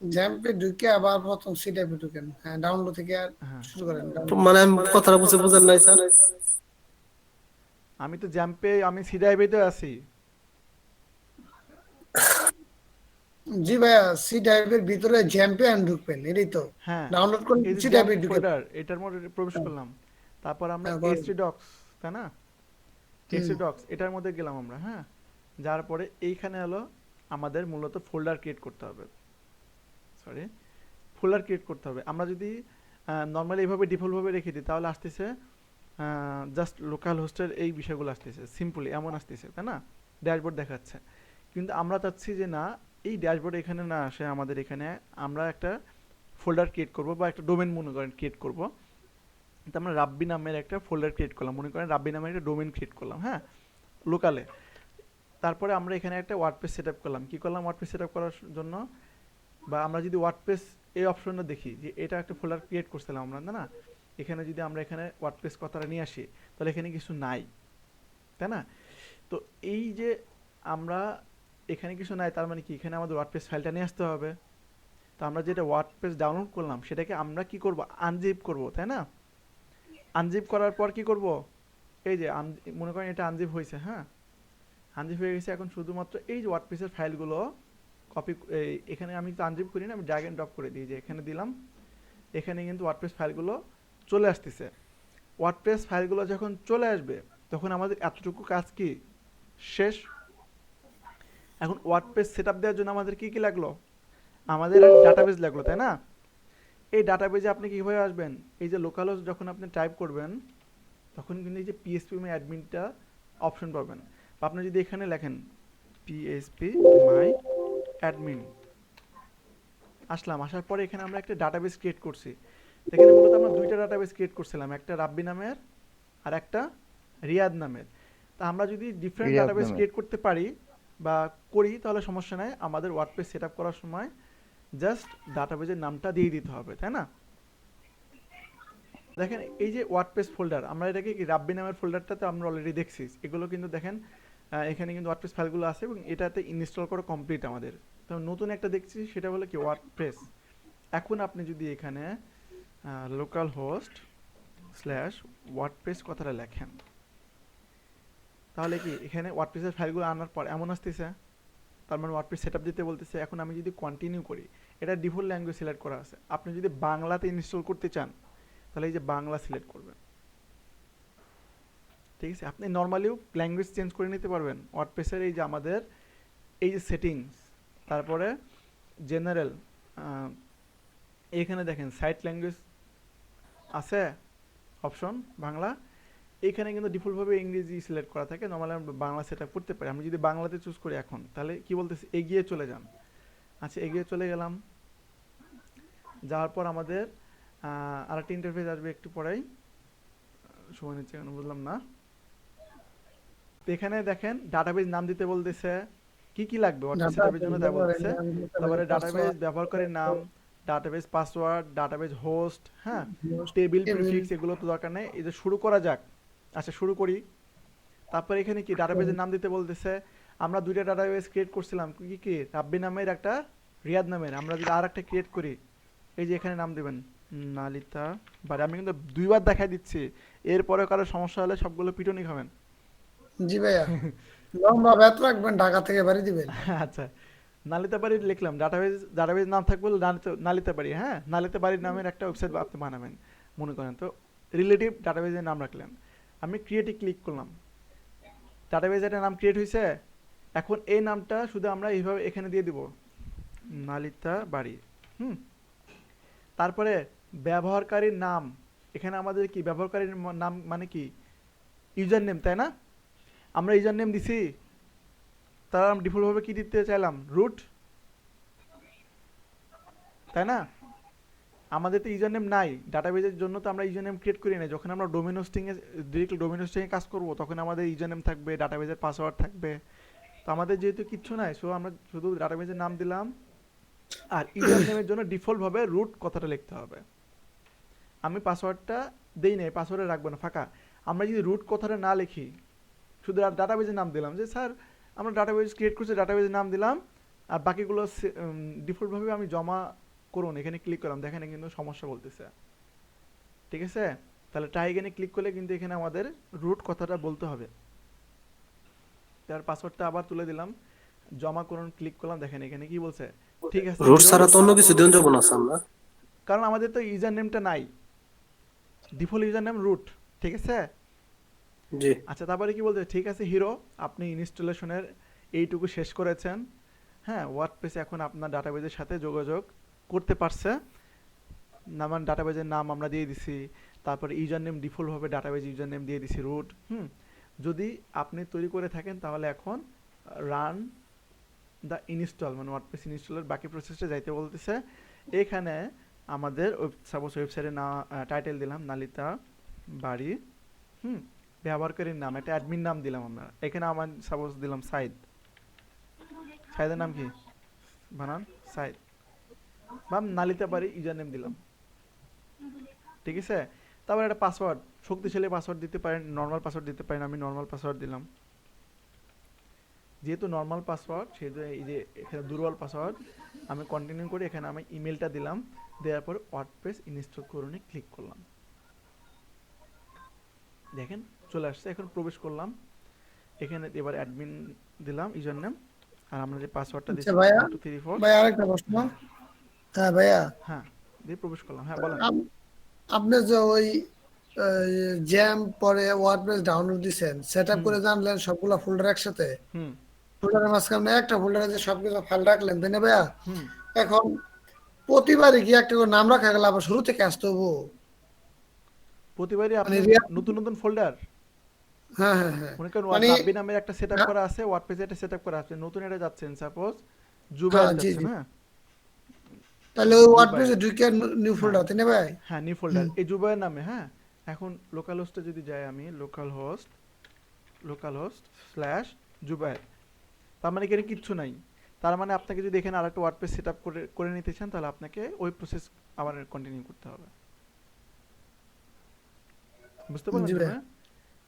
জাম্পে ঢুকে আবার প্রথম সি টাইপে ঢুকেন। হ্যাঁ, ডাউনলোড থেকে আর হ্যাঁ, শুরু করেন download। মানে আমি কথাটা বুঝেন নাই স্যার। আমি তো জ্যাম্পে, আমি সি ড্রাইভে তো আছি। জি ভাইয়া, সি টাইপের ভিতরে জাম্পে আন ঢুকবেন, এটাই তো। হ্যাঁ, ডাউনলোড করে এই যে সি জ্যাম্প টাইপে ঢুকে। ফোল্ডার, এটার মধ্যে প্রবেশ হ্যাঁ, করলাম। তারপর আমরা হ্যাঁ, বলেন। এইচটি ডক্স, তাই না? হুম, এইচটি ডক্স এটার মধ্যে গেলাম আমরা। হ্যাঁ, যার পরে এইখানে হলো আমাদের মূলত ফোল্ডার ক্রিয়েট করতে হবে। সরি, ফোল্ডার ক্রিয়েট করতে হবে। আমরা যদি নর্মালি এইভাবে ডিফল্টভাবে রেখে দিই, তাহলে আসতেছে জাস্ট লোকাল হোস্টের এই বিষয়গুলো আসতেছে, সিম্পলি এমন আসতেছে, তাই না? ড্যাশবোর্ড দেখাচ্ছে। কিন্তু আমরা চাচ্ছি যে না, এই ড্যাশবোর্ড এখানে না আসে, আমাদের এখানে আমরা একটা ফোল্ডার ক্রিয়েট করব, বা একটা ডোমেন মনে করেন ক্রিয়েট করব। তো আমরা রাব্বি নামের একটা ফোল্ডার ক্রিয়েট করলাম, মনে করেন রাব্বি নামের একটা ডোমেন ক্রিয়েট করলাম, হ্যাঁ, লোকালে। তারপরে আমরা এখানে একটা ওয়ার্ডপ্রেস সেট আপ করলাম। কি করলাম ওয়ার্ডপ্রেস সেট আপ করার জন্য? বা আমরা যদি ওয়ার্ডপ্রেস এই অপশনটা দেখি, যে এটা একটা ফোল্ডার ক্রিয়েট করছিলাম আমরা, না? এখানে যদি আমরা এখানে ওয়ার্ডপ্রেস কথাটা নিয়ে আসি, তাহলে এখানে কিছু নাই, তাই না? তো এই যে আমরা এখানে কিছু নাই, তার মানে কি এখানে আমাদের ওয়ার্ডপ্রেস ফাইলটা নিয়ে আসতে হবে। তো আমরা যেটা ওয়ার্ডপ্রেস ডাউনলোড করলাম, সেটাকে আমরা কি করব, আনজিপ করব, তাই না? আনজিপ করার পর কি করব, এই যে মনে করেন এটা আনজিপ হয়েছে, হ্যাঁ, আনজিপ হয়ে গেছে। এখন শুধুমাত্র এই যে ওয়ার্ডপ্রেসের ফাইলগুলো কপি, এখানে আমি তো আনজিপ করি না, আমি ড্র্যাগ এন্ড ড্রপ করে দিই, যে এখানে দিলাম, এখানে কিন্তু ওয়ার্ডপ্রেস ফাইলগুলো চলে আসতেছে। ওয়ার্ডপ্রেস ফাইলগুলো যখন চলে আসবে, তখন আমাদের এতটুকু কাজ কি শেষ। এখন ওয়ার্ডপ্রেস সেটআপ দেওয়ার জন্য আমাদের কি কি লাগলো, আমাদের ডাটাবেস লাগলো, তাই না? এই ডাটাবেজে আপনি কিভাবে আসবেন, এই যে লোকাল হোস্ট যখন আপনি টাইপ করবেন, তখন কিন্তু এই যে পিএসপি মাই অ্যাডমিনটা অপশন পাবেন। বা আপনি যদি এখানে লেখেন পিএসপি মাই অ্যাডমিন, আসলাম, আসার পরে এখানে আমরা একটা ডাটাবেস ক্রিয়েট করছি। এখানে মূলত আমরা দুইটা ডাটাবেস ক্রিয়েট করছিলাম, একটা রাব্বি নামের আর একটা রিয়াদ নামের। তা আমরা যদি ডিফারেন্ট রিয়াদ ডাটাবেস নামের। ক্রিয়েট করতে পারি বা করি, তাহলে সমস্যা নাই। আমাদের ওয়ার্ডপ্রেস সেট আপ করার সময় জাস্ট ডাটাবেজের নামটা দিয়ে দিতে হবে, তাই না? দেখেন এই যে ওয়ার্ডপ্রেস ফোল্ডার, আমরা এটাকে কি রাব্বি নামের ফোল্ডারটাতে আমরা অলরেডি দেখছি। এগুলো কিন্তু দেখেন এখানে কিন্তু ওয়ার্ডপ্রেস ফাইলগুলো আছে, এবং এটাতে ইনস্টল করা কমপ্লিট আমাদের। তো নতুন একটা দেখছি, সেটা হলো কি ওয়ার্ডপ্রেস। এখন আপনি যদি এখানে লোকাল হোস্ট স্ল্যাশ ওয়ার্ডপ্রেস কথাটা লেখেন, তাহলে কি এখানে ওয়ার্ডপ্রেসের ফাইলগুলো আনার পর এমন আসতেছে, তার মানে ওয়ার্ডপ্রেস সেটআপ দিতে বলতেছে। এখন আমি যদি কন্টিনিউ করি, এটা ডিফল্ট ল্যাঙ্গুয়েজ সিলেক্ট করা আছে। আপনি যদি বাংলাতে ইনস্টল করতে চান তাহলে এই যে বাংলা সিলেক্ট করবেন, ঠিক আছে। আপনি নর্মালিও ল্যাঙ্গুয়েজ চেঞ্জ করে নিতে পারবেন ওয়ার্ডপ্রেসের। এই যে আমাদের এই যে সেটিংস, তারপরে জেনারেল, এখানে দেখেন সাইট ল্যাঙ্গুয়েজ আছে অপশন বাংলা, এখানে কিন্তু ডিফল্টভাবে ইংরেজি সিলেক্ট করা থাকে। নর্মালি আমরা বাংলা সেটআপ করতে পারি। আমি যদি বাংলাতে চুজ করি এখন, তাহলে কি বলতেছে, এগিয়ে চলে যান। আচ্ছা, এগিয়ে চলে গেলাম। যাওয়ার পর আমাদের আরেকটা ইন্টারফেস আসবে একটু পরেই, সময় নিচ্ছে কেন বুঝলাম না। তো এখানে দেখেন ডাটাবেজ নাম দিতে বলতেছে, কি কি লাগবে ওয়ার্ডপ্রেস সেটআপের জন্য তা বলতেছে। তারপরে ডাটাবেজ ব্যবহারকারীর নাম, ডাটাবেজ পাসওয়ার্ড, ডাটাবেজ হোস্ট, হ্যাঁ, টেবিল প্রিফিক্স, এগুলো তো দরকার নেই। এই যে শুরু করা যাক। আচ্ছা, শুরু করি। তারপরে এখানে কি ডাটাবেজের নাম দিতে বলতেছে। আমরা দুইটা ডাটাবেজ ক্রিয়েট করছিলাম, কি কি, রাব্বি নামের একটা, রিয়াদ নামের। আমরা যদি আর একটা ক্রিয়েট করি, এই যে এখানে নাম দিবেন নালিতা বাড়ি। আমি কিন্তু দুইবার দেখাই দিচ্ছি, এরপরে কারো সমস্যা হলে সবগুলো পিটুনি খাবেন। জি ভাইয়া, লম্বা ব্যাত রাখবেন, ঢাকা থেকে বাড়ি দিবেন। আচ্ছা, নালিতা বাড়ি লিখলাম, ডাটাবেজ নাম থাকবে নালিতা বাড়ি। হ্যাঁ, নালিতা বাড়ির নামের একটা ওয়েবসাইট আপনি বানাবেন মনে করেন, তো রিলেটিভ ডাটাবেজের নাম রাখলেন। আমি ক্রিয়েটে ক্লিক করলাম, ডাটাবেজের একটা নাম ক্রিয়েট হয়েছে। এখন এই নামটা শুধু আমরা এইভাবে এখানে দিয়ে দিব, নালিতা বাড়ি। তারপরে ব্যবহারকারীর নাম, এখানে আমাদের কি ব্যবহারকারীর নাম মানে কি, ইউজার নেম, তাই না? আমরা ইউজার নেম দিছি, তার আমরা ডিফল্টভাবে কি দিতে চাইলাম, রুট, তাই না? আমাদের তো ইউজার নেম নাই ডাটাবেজের জন্য, তো আমরা ইউজার নেম ক্রিয়েট করি না। যখন আমরা ডোমেন হোস্টিংয়ে ডিরেক্টলি ডোমেন হোস্টিংয়ে কাজ করব, তখন আমাদের ইউজার নেম থাকবে, ডাটাবেজের পাসওয়ার্ড থাকবে। তো আমাদের যেহেতু কিচ্ছু নাই, সো আমরা শুধু ডাটাবেজের নাম দিলাম। আর ইউজার নেমের জন্য ডিফল্টভাবে রুট কথাটা লিখতে হবে। আমি পাসওয়ার্ডটা দেই নাই, পাসওয়ার্ডে রাখবো না, ফাঁকা। আমরা যদি রুট কথাটা না লিখি, শুধু ডাটাবেজের নাম দিলাম, যে স্যার আমরা ডাটাবেজ ক্রিয়েট করছি, ডাটাবেজের নাম দিলাম, আর বাকিগুলো ডিফল্টভাবে আমি জমা করুন, এখানে ক্লিক করলাম, দেখেন কিন্তু সমস্যা বলতেছে, ঠিক আছে। তাহলে ট্রাই এখানে ক্লিক করলে কিন্তু এখানে আমাদের রুট কথাটা বলতে হবে। তার পাসওয়ার্ডটা আবার তুলে দিলাম, জমা করুন ক্লিক করলাম, দেখেন এখানে কি বলছে, ঠিক আছে। রুট ছাড়া তো অন্য কিছু দিন যাবো না স্যার না, কারণ আমাদের তো ইউজার নেমটা নাই, ডিফল্ট ইউজার নেম রুট, ঠিক আছে। জি। আচ্ছা, তারপরে কি বলতে, ঠিক আছে হিরো, আপনি ইনস্টলেশনের এইটুকু শেষ করেছেন। হ্যাঁ, ওয়ার্ডপ্রেসে এখন আপনার ডাটাবেজের সাথে যোগাযোগ করতে পারছে। নামান ডাটাবেজের নাম আমরা দিয়ে দিছি, তারপরে ইউজার নেম ডিফল্টভাবে ডাটাবেজ ইউজার নেম দিয়ে দিছি রুট। যদি আপনি তৈরি করে থাকেন তাহলে এখন রান দ্য ইনস্টল, মানে ওয়ার্ডপ্রেস ইনস্টলের বাকি প্রসেসটা যাইতে বলতেছে। এখানে আমাদের সাপোজ ওয়েবসাইটের না টাইটেল দিলাম নালিতা বাড়ি, ব্যবহারকারীর নাম একটা অ্যাডমিন নাম দিলাম আমরা। এখানে আমার সাপোজ দিলাম সাইদ, সাইদের নাম কি বানান, সাইদ বা নালিতা বাড়ি ইউজার নেম দিলাম, ঠিক আছে। তারপর একটা পাসওয়ার্ড, শক্তিশালী পাসওয়ার্ড দিতে পারেন, নর্মাল পাসওয়ার্ড দিতে পারেন। আমি নর্মাল পাসওয়ার্ড দিলাম, যেহেতু নর্মাল পাসওয়ার্ড সেহেতু এই যে এখানে দুর্বল পাসওয়ার্ড। আমি কন্টিনিউ করে এখানে আমি ইমেলটা দিলাম, দেওয়ার পর ওয়ার্ডপ্রেস ইনস্টল করুনে ক্লিক করলাম, দেখেন চলে আসছে। এখন প্রবেশ করলাম, এখানে এবার অ্যাডমিন দিলাম ইউজার নেম, আর আমরা যে পাসওয়ার্ডটা দিচ্ছি 1 2 3 4। ভাইয়া আরেকটা প্রশ্ন। হ্যাঁ ভাইয়া, হ্যাঁ, দিয়ে প্রবেশ করলাম। হ্যাঁ বলেন। আপনি যে ওই জ্যাম পরে ওয়ার্ডপ্রেস ডাউনলোড দিছেন, সেটআপ করে জানলেন সবগুলা ফোল্ডার একসাথে, ফোল্ডারের মাঝখানে একটা ফোল্ডারে যে সবগুলো ফাইল রাখলেন, তাই না ভাইয়া? এখন প্রতিবারই কি একটা করে নাম রাখা গেলে আবার শুরু থেকে আসতে হবো? প্রতিবারই আপনি নতুন নতুন ফোল্ডার, হ্যাঁ হ্যাঁ হ্যাঁ, মনে করেন মানে রাব্বি নামের একটা সেটআপ করা আছে, ওয়ার্ডপ্রেসে একটা সেটআপ করা আছে, নতুন এটা যাচ্ছেন সাপোজ জুবাইর যাচ্ছেন। হ্যাঁ, তাহলে ওই ওয়ার্ডপ্রেসে ঢুকে নিউ ফোল্ডার, তাই না ভাই? হ্যাঁ, নিউ ফোল্ডার এই জুবাইর নামে। হ্যাঁ, এখন লোকাল হোস্টে যদি যাই আমি, লোকাল হোস্ট /জুবাইর, তার মানে এখানে কিচ্ছু নাই। তার মানে আপনাকে যদি এখানে আরেকটা ওয়ার্ডপ্রেস সেটআপ করে নিতে চান, তাহলে আপনাকে ওই প্রসেস আবার কন্টিনিউ করতে হবে। বুঝতে পারলেন?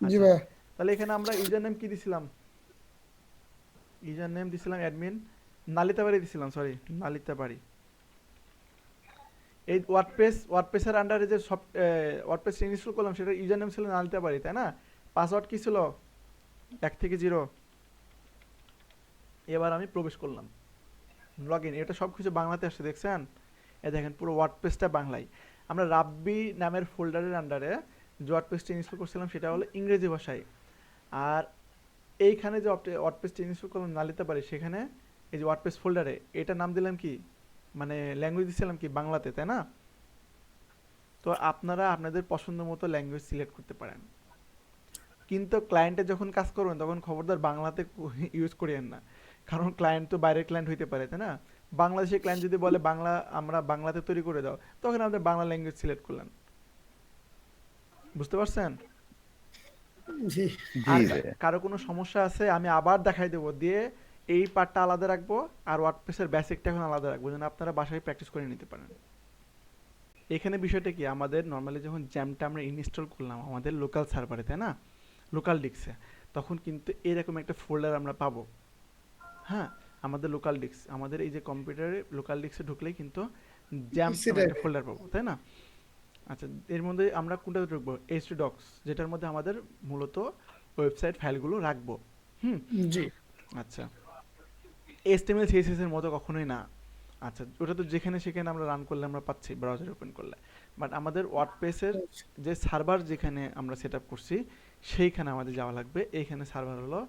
জি ভাই। তাহলে এখানে আমরা ইউজার নেম কি দিছিলাম, ইউজার নেম দিছিলাম অ্যাডমিন নালিতা বাড়ি দিছিলাম, সরি নালিতা বাড়ি। এই ওয়ার্ডপ্রেসের আন্ডারে যে সব ওয়ার্ডপ্রেস ইনস্টল করলাম সেটা ইউজার নেম ছিল না নিতে পারি, তাই না? পাসওয়ার্ড কি ছিল? 1 থেকে 0। এবার আমি প্রবেশ করলাম, লগইন। এটা সব কিছু বাংলাতে আসছে, দেখছেন? এই দেখেন পুরো ওয়ার্ডপ্রেসটা বাংলায়। আমরা রাব্বি নামের ফোল্ডারের আন্ডারে যে ওয়ার্ডপ্রেসটা ইনস্টল করছিলাম সেটা হলো ইংরেজি ভাষায়। আর এইখানে যে ওয়ার্ডপ্রেসটা ইনস্টল করলাম নালিতে পারি, সেখানে এই যে ওয়ার্ডপ্রেস ফোল্ডারে এটার নাম দিলাম কি, মানে ল্যাঙ্গুয়েজ দিছিলাম কি, বাংলাতে, তাই না? তো আপনারা আপনাদের পছন্দ মতো ল্যাঙ্গুয়েজ সিলেক্ট করতে পারেন, কিন্তু ক্লায়েন্টে যখন কাজ করবেন তখন খবরদার বাংলাতে ইউজ করিয়েন না, কারণ ক্লায়েন্ট তো বাইরের ক্লায়েন্ট হইতে পারে, তাই না? বাংলাদেশের ক্লায়েন্ট যদি বলে বাংলা আমরা বাংলাতে তৈরি করে দাও, তখন আপনি বাংলা ল্যাঙ্গুয়েজ সিলেক্ট করলেন। বুঝতে পারছেন? জি জি আর ভাইয়া। কারো কোনো সমস্যা আছে আমি আবার দেখাই দেবো, দিয়ে এই পার্টটা আলাদা রাখবো আর ওয়ার্ডপ্রেসের বেসিকটা এখন আলাদা রাখবো, যেন আপনারা বাসায় প্র্যাকটিস করে নিতে পারেন। এখানে বিষয়টা কি, আমাদের নর্মালি যখন জ্যামটা আমরা ইনস্টল করলাম আমাদের লোকাল সার্ভারে, তাই না, লোকাল ডিস্কে, তখন কিন্তু এরকম একটা ফোল্ডার আমরা পাবো। হ্যাঁ, আমাদের লোকাল ডিস্ক, আমাদের এই যে কম্পিউটারে লোকাল ডিস্কে ঢুকলেই কিন্তু জ্যাম নামে একটা ফোল্ডার পাবো, তাই না? আচ্ছা, এর মধ্যে আমরা কোনটা ঢুকবো? htdocs, যেটার মধ্যে আমাদের মূলত ওয়েবসাইট ফাইলগুলো রাখবো। জি আচ্ছা, HTML CSS এর মতো কখনোই না। আচ্ছা, ওটা তো যেখানে সেখানে আমরা রান করলে আমরা পাচ্ছি ব্রাউজার ওপেন করলে, বাট আমাদের ওয়ার্ডপ্রেসের যে সার্ভার যেখানে আমরা সেট আপ করছি সেইখানে আমাদের যাওয়া লাগবে। এইখানে সার্ভার হলো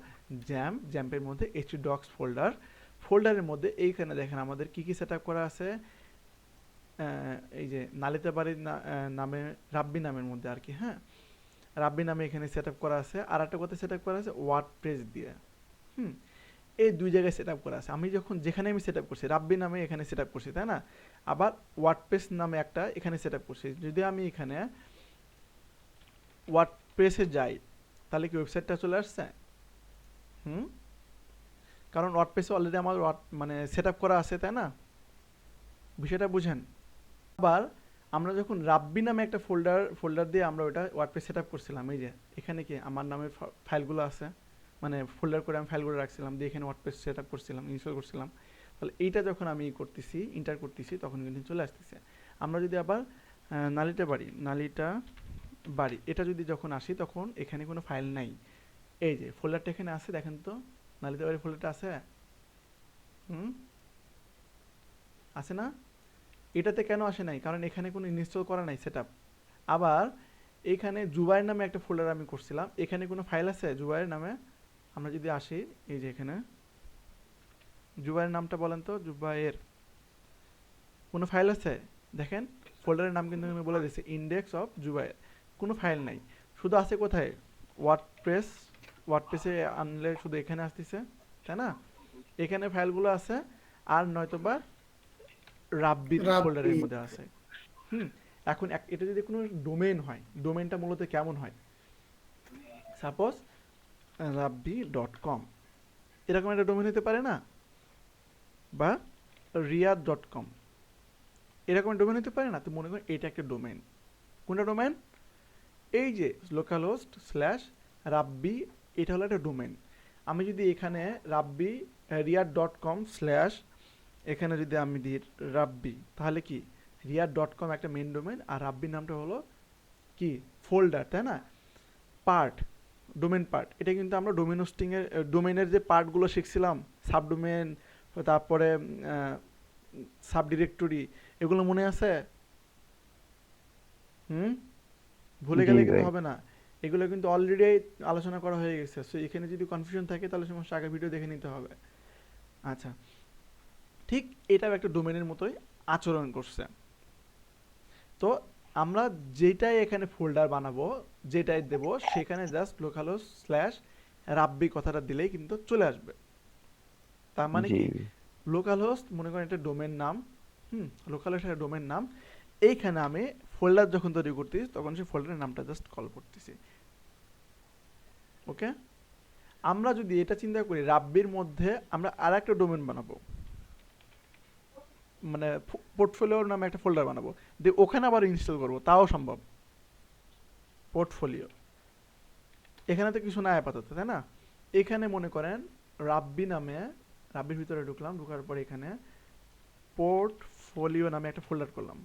জ্যাম্পের মধ্যে htdocs ফোল্ডারের মধ্যে এইখানে দেখেন আমাদের কি কি সেট আপ করা আছে। এই যে নালিতে বাড়ি নামে রাব্বি নামের মধ্যে আর কি, হ্যাঁ, রাব্বি নামে এখানে সেট আপ করা আছে। আর একটা কথা সেট আপ করা আছে ওয়ার্ডপ্রেস দিয়ে। এই দুই জায়গায় সেট আপ করা আছে। আমি যখন যেখানে আমি সেট আপ করছি রাব্বি নামে এখানে সেট আপ করছি, তাই না? আবার ওয়ার্ডপ্রেস নামে একটা এখানে সেট আপ করছি। যদি আমি এখানে ওয়ার্ডপ্রেসে যাই তাহলে কি ওয়েবসাইটটা চলে আসছে? কারণ ওয়ার্ডপ্রেসে অলরেডি আমার মানে সেট আপ করা আছে, তাই না? বিষয়টা বুঝেন। আবার আমরা যখন রাব্বি নামে একটা ফোল্ডার দিয়ে আমরা ওটা ওয়ার্ডপ্রেস সেট আপ করছিলাম, এই যে এখানে কি আমার নামের ফাইলগুলো আছে, মানে ফোল্ডার করে আমি ফাইলগুলো রাখছিলাম, দিয়ে এখানে ওয়ার্ডপ্রেস সেট আপ করছিলাম, ইনস্টল করছিলাম। তাহলে এইটা যখন আমি করতেছি, ইন্টার করতেছি, তখন কিন্তু চলে আসতেছে। আমরা যদি আবার নালিটা বাড়ি এটা যদি যখন আসি, তখন এখানে কোনো ফাইল নাই। এই যে ফোল্ডারটা এখানে আছে, দেখেন তো নালিতা বাড়ি ফোল্ডারটা আছে, আছে না? এটাতে কেন আসে নাই? কারণ এখানে কোনো ইনস্টল করা নাই সেটআপ। আবার এখানে জুবাইর নামে একটা ফোল্ডার আমি করছিলাম, এখানে কোনো ফাইল আছে জুবাইর নামে? আমরা যদি আসি, এই যে এখানে জুবাইয়ের নামটা বলেন তো, জুবাইয়ের কোনো ফাইল আছে? দেখেন ফোল্ডারের নাম কিন্তু আমি বলে দিচ্ছি, ইন্ডেক্স অফ জুবাইর। কোনো ফাইল নাই, শুধু আছে কোথায়? ওয়ার্ডপ্রেসে আনলে শুধু এখানে আসতেছে, তাই না? এখানে ফাইলগুলো আছে, আর নয়তোবা রাব্বি ফোল্ডারের মধ্যে আছে। এখন এটা যদি কোনো ডোমেইন হয়, ডোমেইনটা মূলত কেমন হয়? সাপোজ rabbi.com এরকম একটা ডোমেইন হতে পারে না? বা riyadh.com এরকম ডোমেইন হতে পারে না? তো মনে করেন এটা একটা ডোমেইন। কোনটা ডোমেইন? এই যে লোকালহোস্ট /rabbi, এটা হলো একটা ডোমেইন। আমি যদি এখানে rabbi riyadh.com/ এখানে যদি আমি দিই রাব্বি, তাহলে কি riyadh.com একটা মেইন ডোমেইন, আর রাব্বি নামটা হলো কি ফোল্ডার, তাই না? Part, domain part. এটা কিন্তু আমরা ডোমেইন হোস্টিং এর ডোমেইনের যে পার্টগুলো শিখছিলাম, সাবডোমেইন, তারপরে সাব ডিরেক্টরি, এগুলো মনে আছে? ভুলে গেলে কিন্তু হবে না, এগুলো কিন্তু অলরেডি আলোচনা করা হয়ে গেছে। সো এখানে যদি কনফিউশন থাকে তাহলে সমস্যা, আগের ভিডিও দেখে নিতে হবে। আচ্ছা, ঠিক এটাও একটা ডোমেইনের মতোই আচরণ করছে। তো আমরা যেটাই এখানে ফোল্ডার বানাবো, যেটাই দেব, সেখানে জাস্ট লোকালহোস্ট/রাব্বি কথাটা দিলেই কিন্তু চলে আসবে। তার মানে কি লোকালহোস্ট মনে করেন এটা ডোমেইন নাম, লোকালহোস্ট একটা ডোমেইন নাম। এইখানে আমি ফোল্ডার যখন তৈরি করতেছি তখন সেই ফোল্ডারের নামটা জাস্ট কল করতেছি। ওকে, আমরা যদি এটা চিন্তা করি রাব্বির মধ্যে আমরা আর একটা ডোমেইন বানাবো, মানে পোর্টফোলিওর নামে একটা ফোল্ডার বানাবো, দিয়ে ওখানে আবার ইনস্টল করবো, তাও সম্ভব। পোর্টফোলিও এখানে তো কিছু নাই আপাতত, তাই না? এখানে মনে করেন রাব্বি নামে, রাব্বির ভিতরে ঢুকলাম, ঢোকার পরে এখানে পোর্টফোলিও নামে একটা ফোল্ডার করলাম।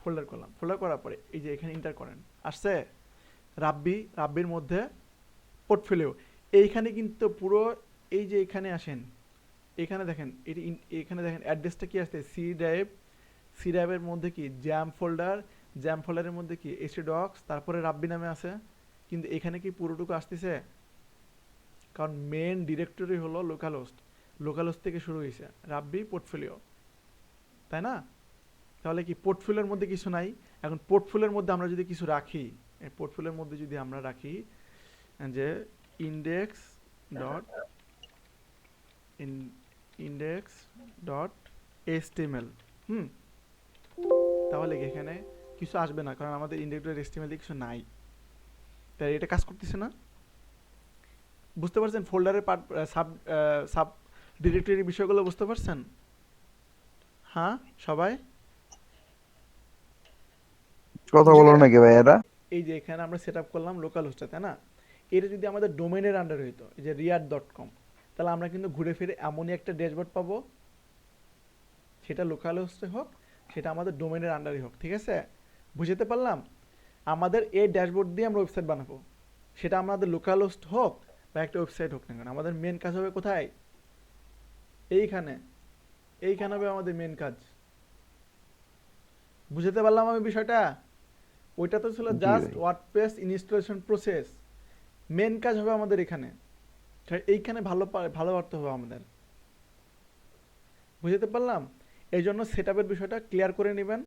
ফোল্ডার করলাম, ফোল্ডার করার পরে এই যে এখানে এন্টার করেন, আসছে রাব্বির মধ্যে পোর্টফোলিও। এইখানে কিন্তু পুরো এই যে এখানে আসেন, এখানে দেখেন এটি এখানে দেখেন অ্যাড্রেসটা কি আসছে, সি ড্রাইভের মধ্যে কি জ্যাম ফোল্ডারের মধ্যে কি এসি ডক্স, তারপরে রাব্বি নামে আছে, কিন্তু এখানে কি পুরোটুকু আসতেছে, কারণ মেন ডিরেক্টরি হলো লোকাল হোস্ট থেকে শুরু হয়েছে রাব্বি পোর্টফোলিও, তাই না? তাহলে কি পোর্টফোলিওর মধ্যে কিছু নাই। এখন পোর্টফোলিওর মধ্যে আমরা যদি কিছু রাখি, এই পোর্টফোলিওর মধ্যে যদি আমরা রাখি যে ইন্ডেক্স ডট html, তাহলে কি এখানে কিছু আসবে না, কারণ আমাদের ইন্ডেক্স ডট html এ কিছু নাই, তাই এটা কাজ করতেছে না। বুঝতে পারছেন ফোল্ডারের পার্ট সাব ডিরেক্টরির বিষয়গুলো বুঝতে পারছেন? হ্যাঁ সবাই? কথা বলো নাকি ভাই এরা? এই যে এখানে আমরা সেট আপ করলাম লোকাল হোস্টে, তাই না? এটা যদি আমাদের ডোমেনের আন্ডার হইতো, এই যে riyadh.com, তাহলে আমরা কিন্তু ঘুরে ফিরে এমনই একটা ড্যাশবোর্ড পাবো, সেটা লোকাল হোস্টে হোক, সেটা আমাদের ডোমেনের আন্ডারে হোক, ঠিক আছে? বুঝতে পারলাম? আমাদের এই ড্যাশবোর্ড দিয়ে আমরা ওয়েবসাইট বানাবো, সেটা আমাদের লোকাল হোস্ট হোক বা একটা ওয়েবসাইট হোক না কেন, আমাদের মেন কাজ হবে কোথায়? এইখানে হবে আমাদের মেন কাজ। বুঝতে পারলাম আমি বিষয়টা? ওইটা তো ছিল জি জাস্ট ভাই। ওয়ার্ডপ্রেস ইনস্টলেশন প্রসেস, মেন কাজ হবে আমাদের এখানে, এইখানে ভালো পারতে হবে আমাদের। বুঝতে পারলাম? এই জন্য সেট আপের বিষয়টা ক্লিয়ার করে নেবেন।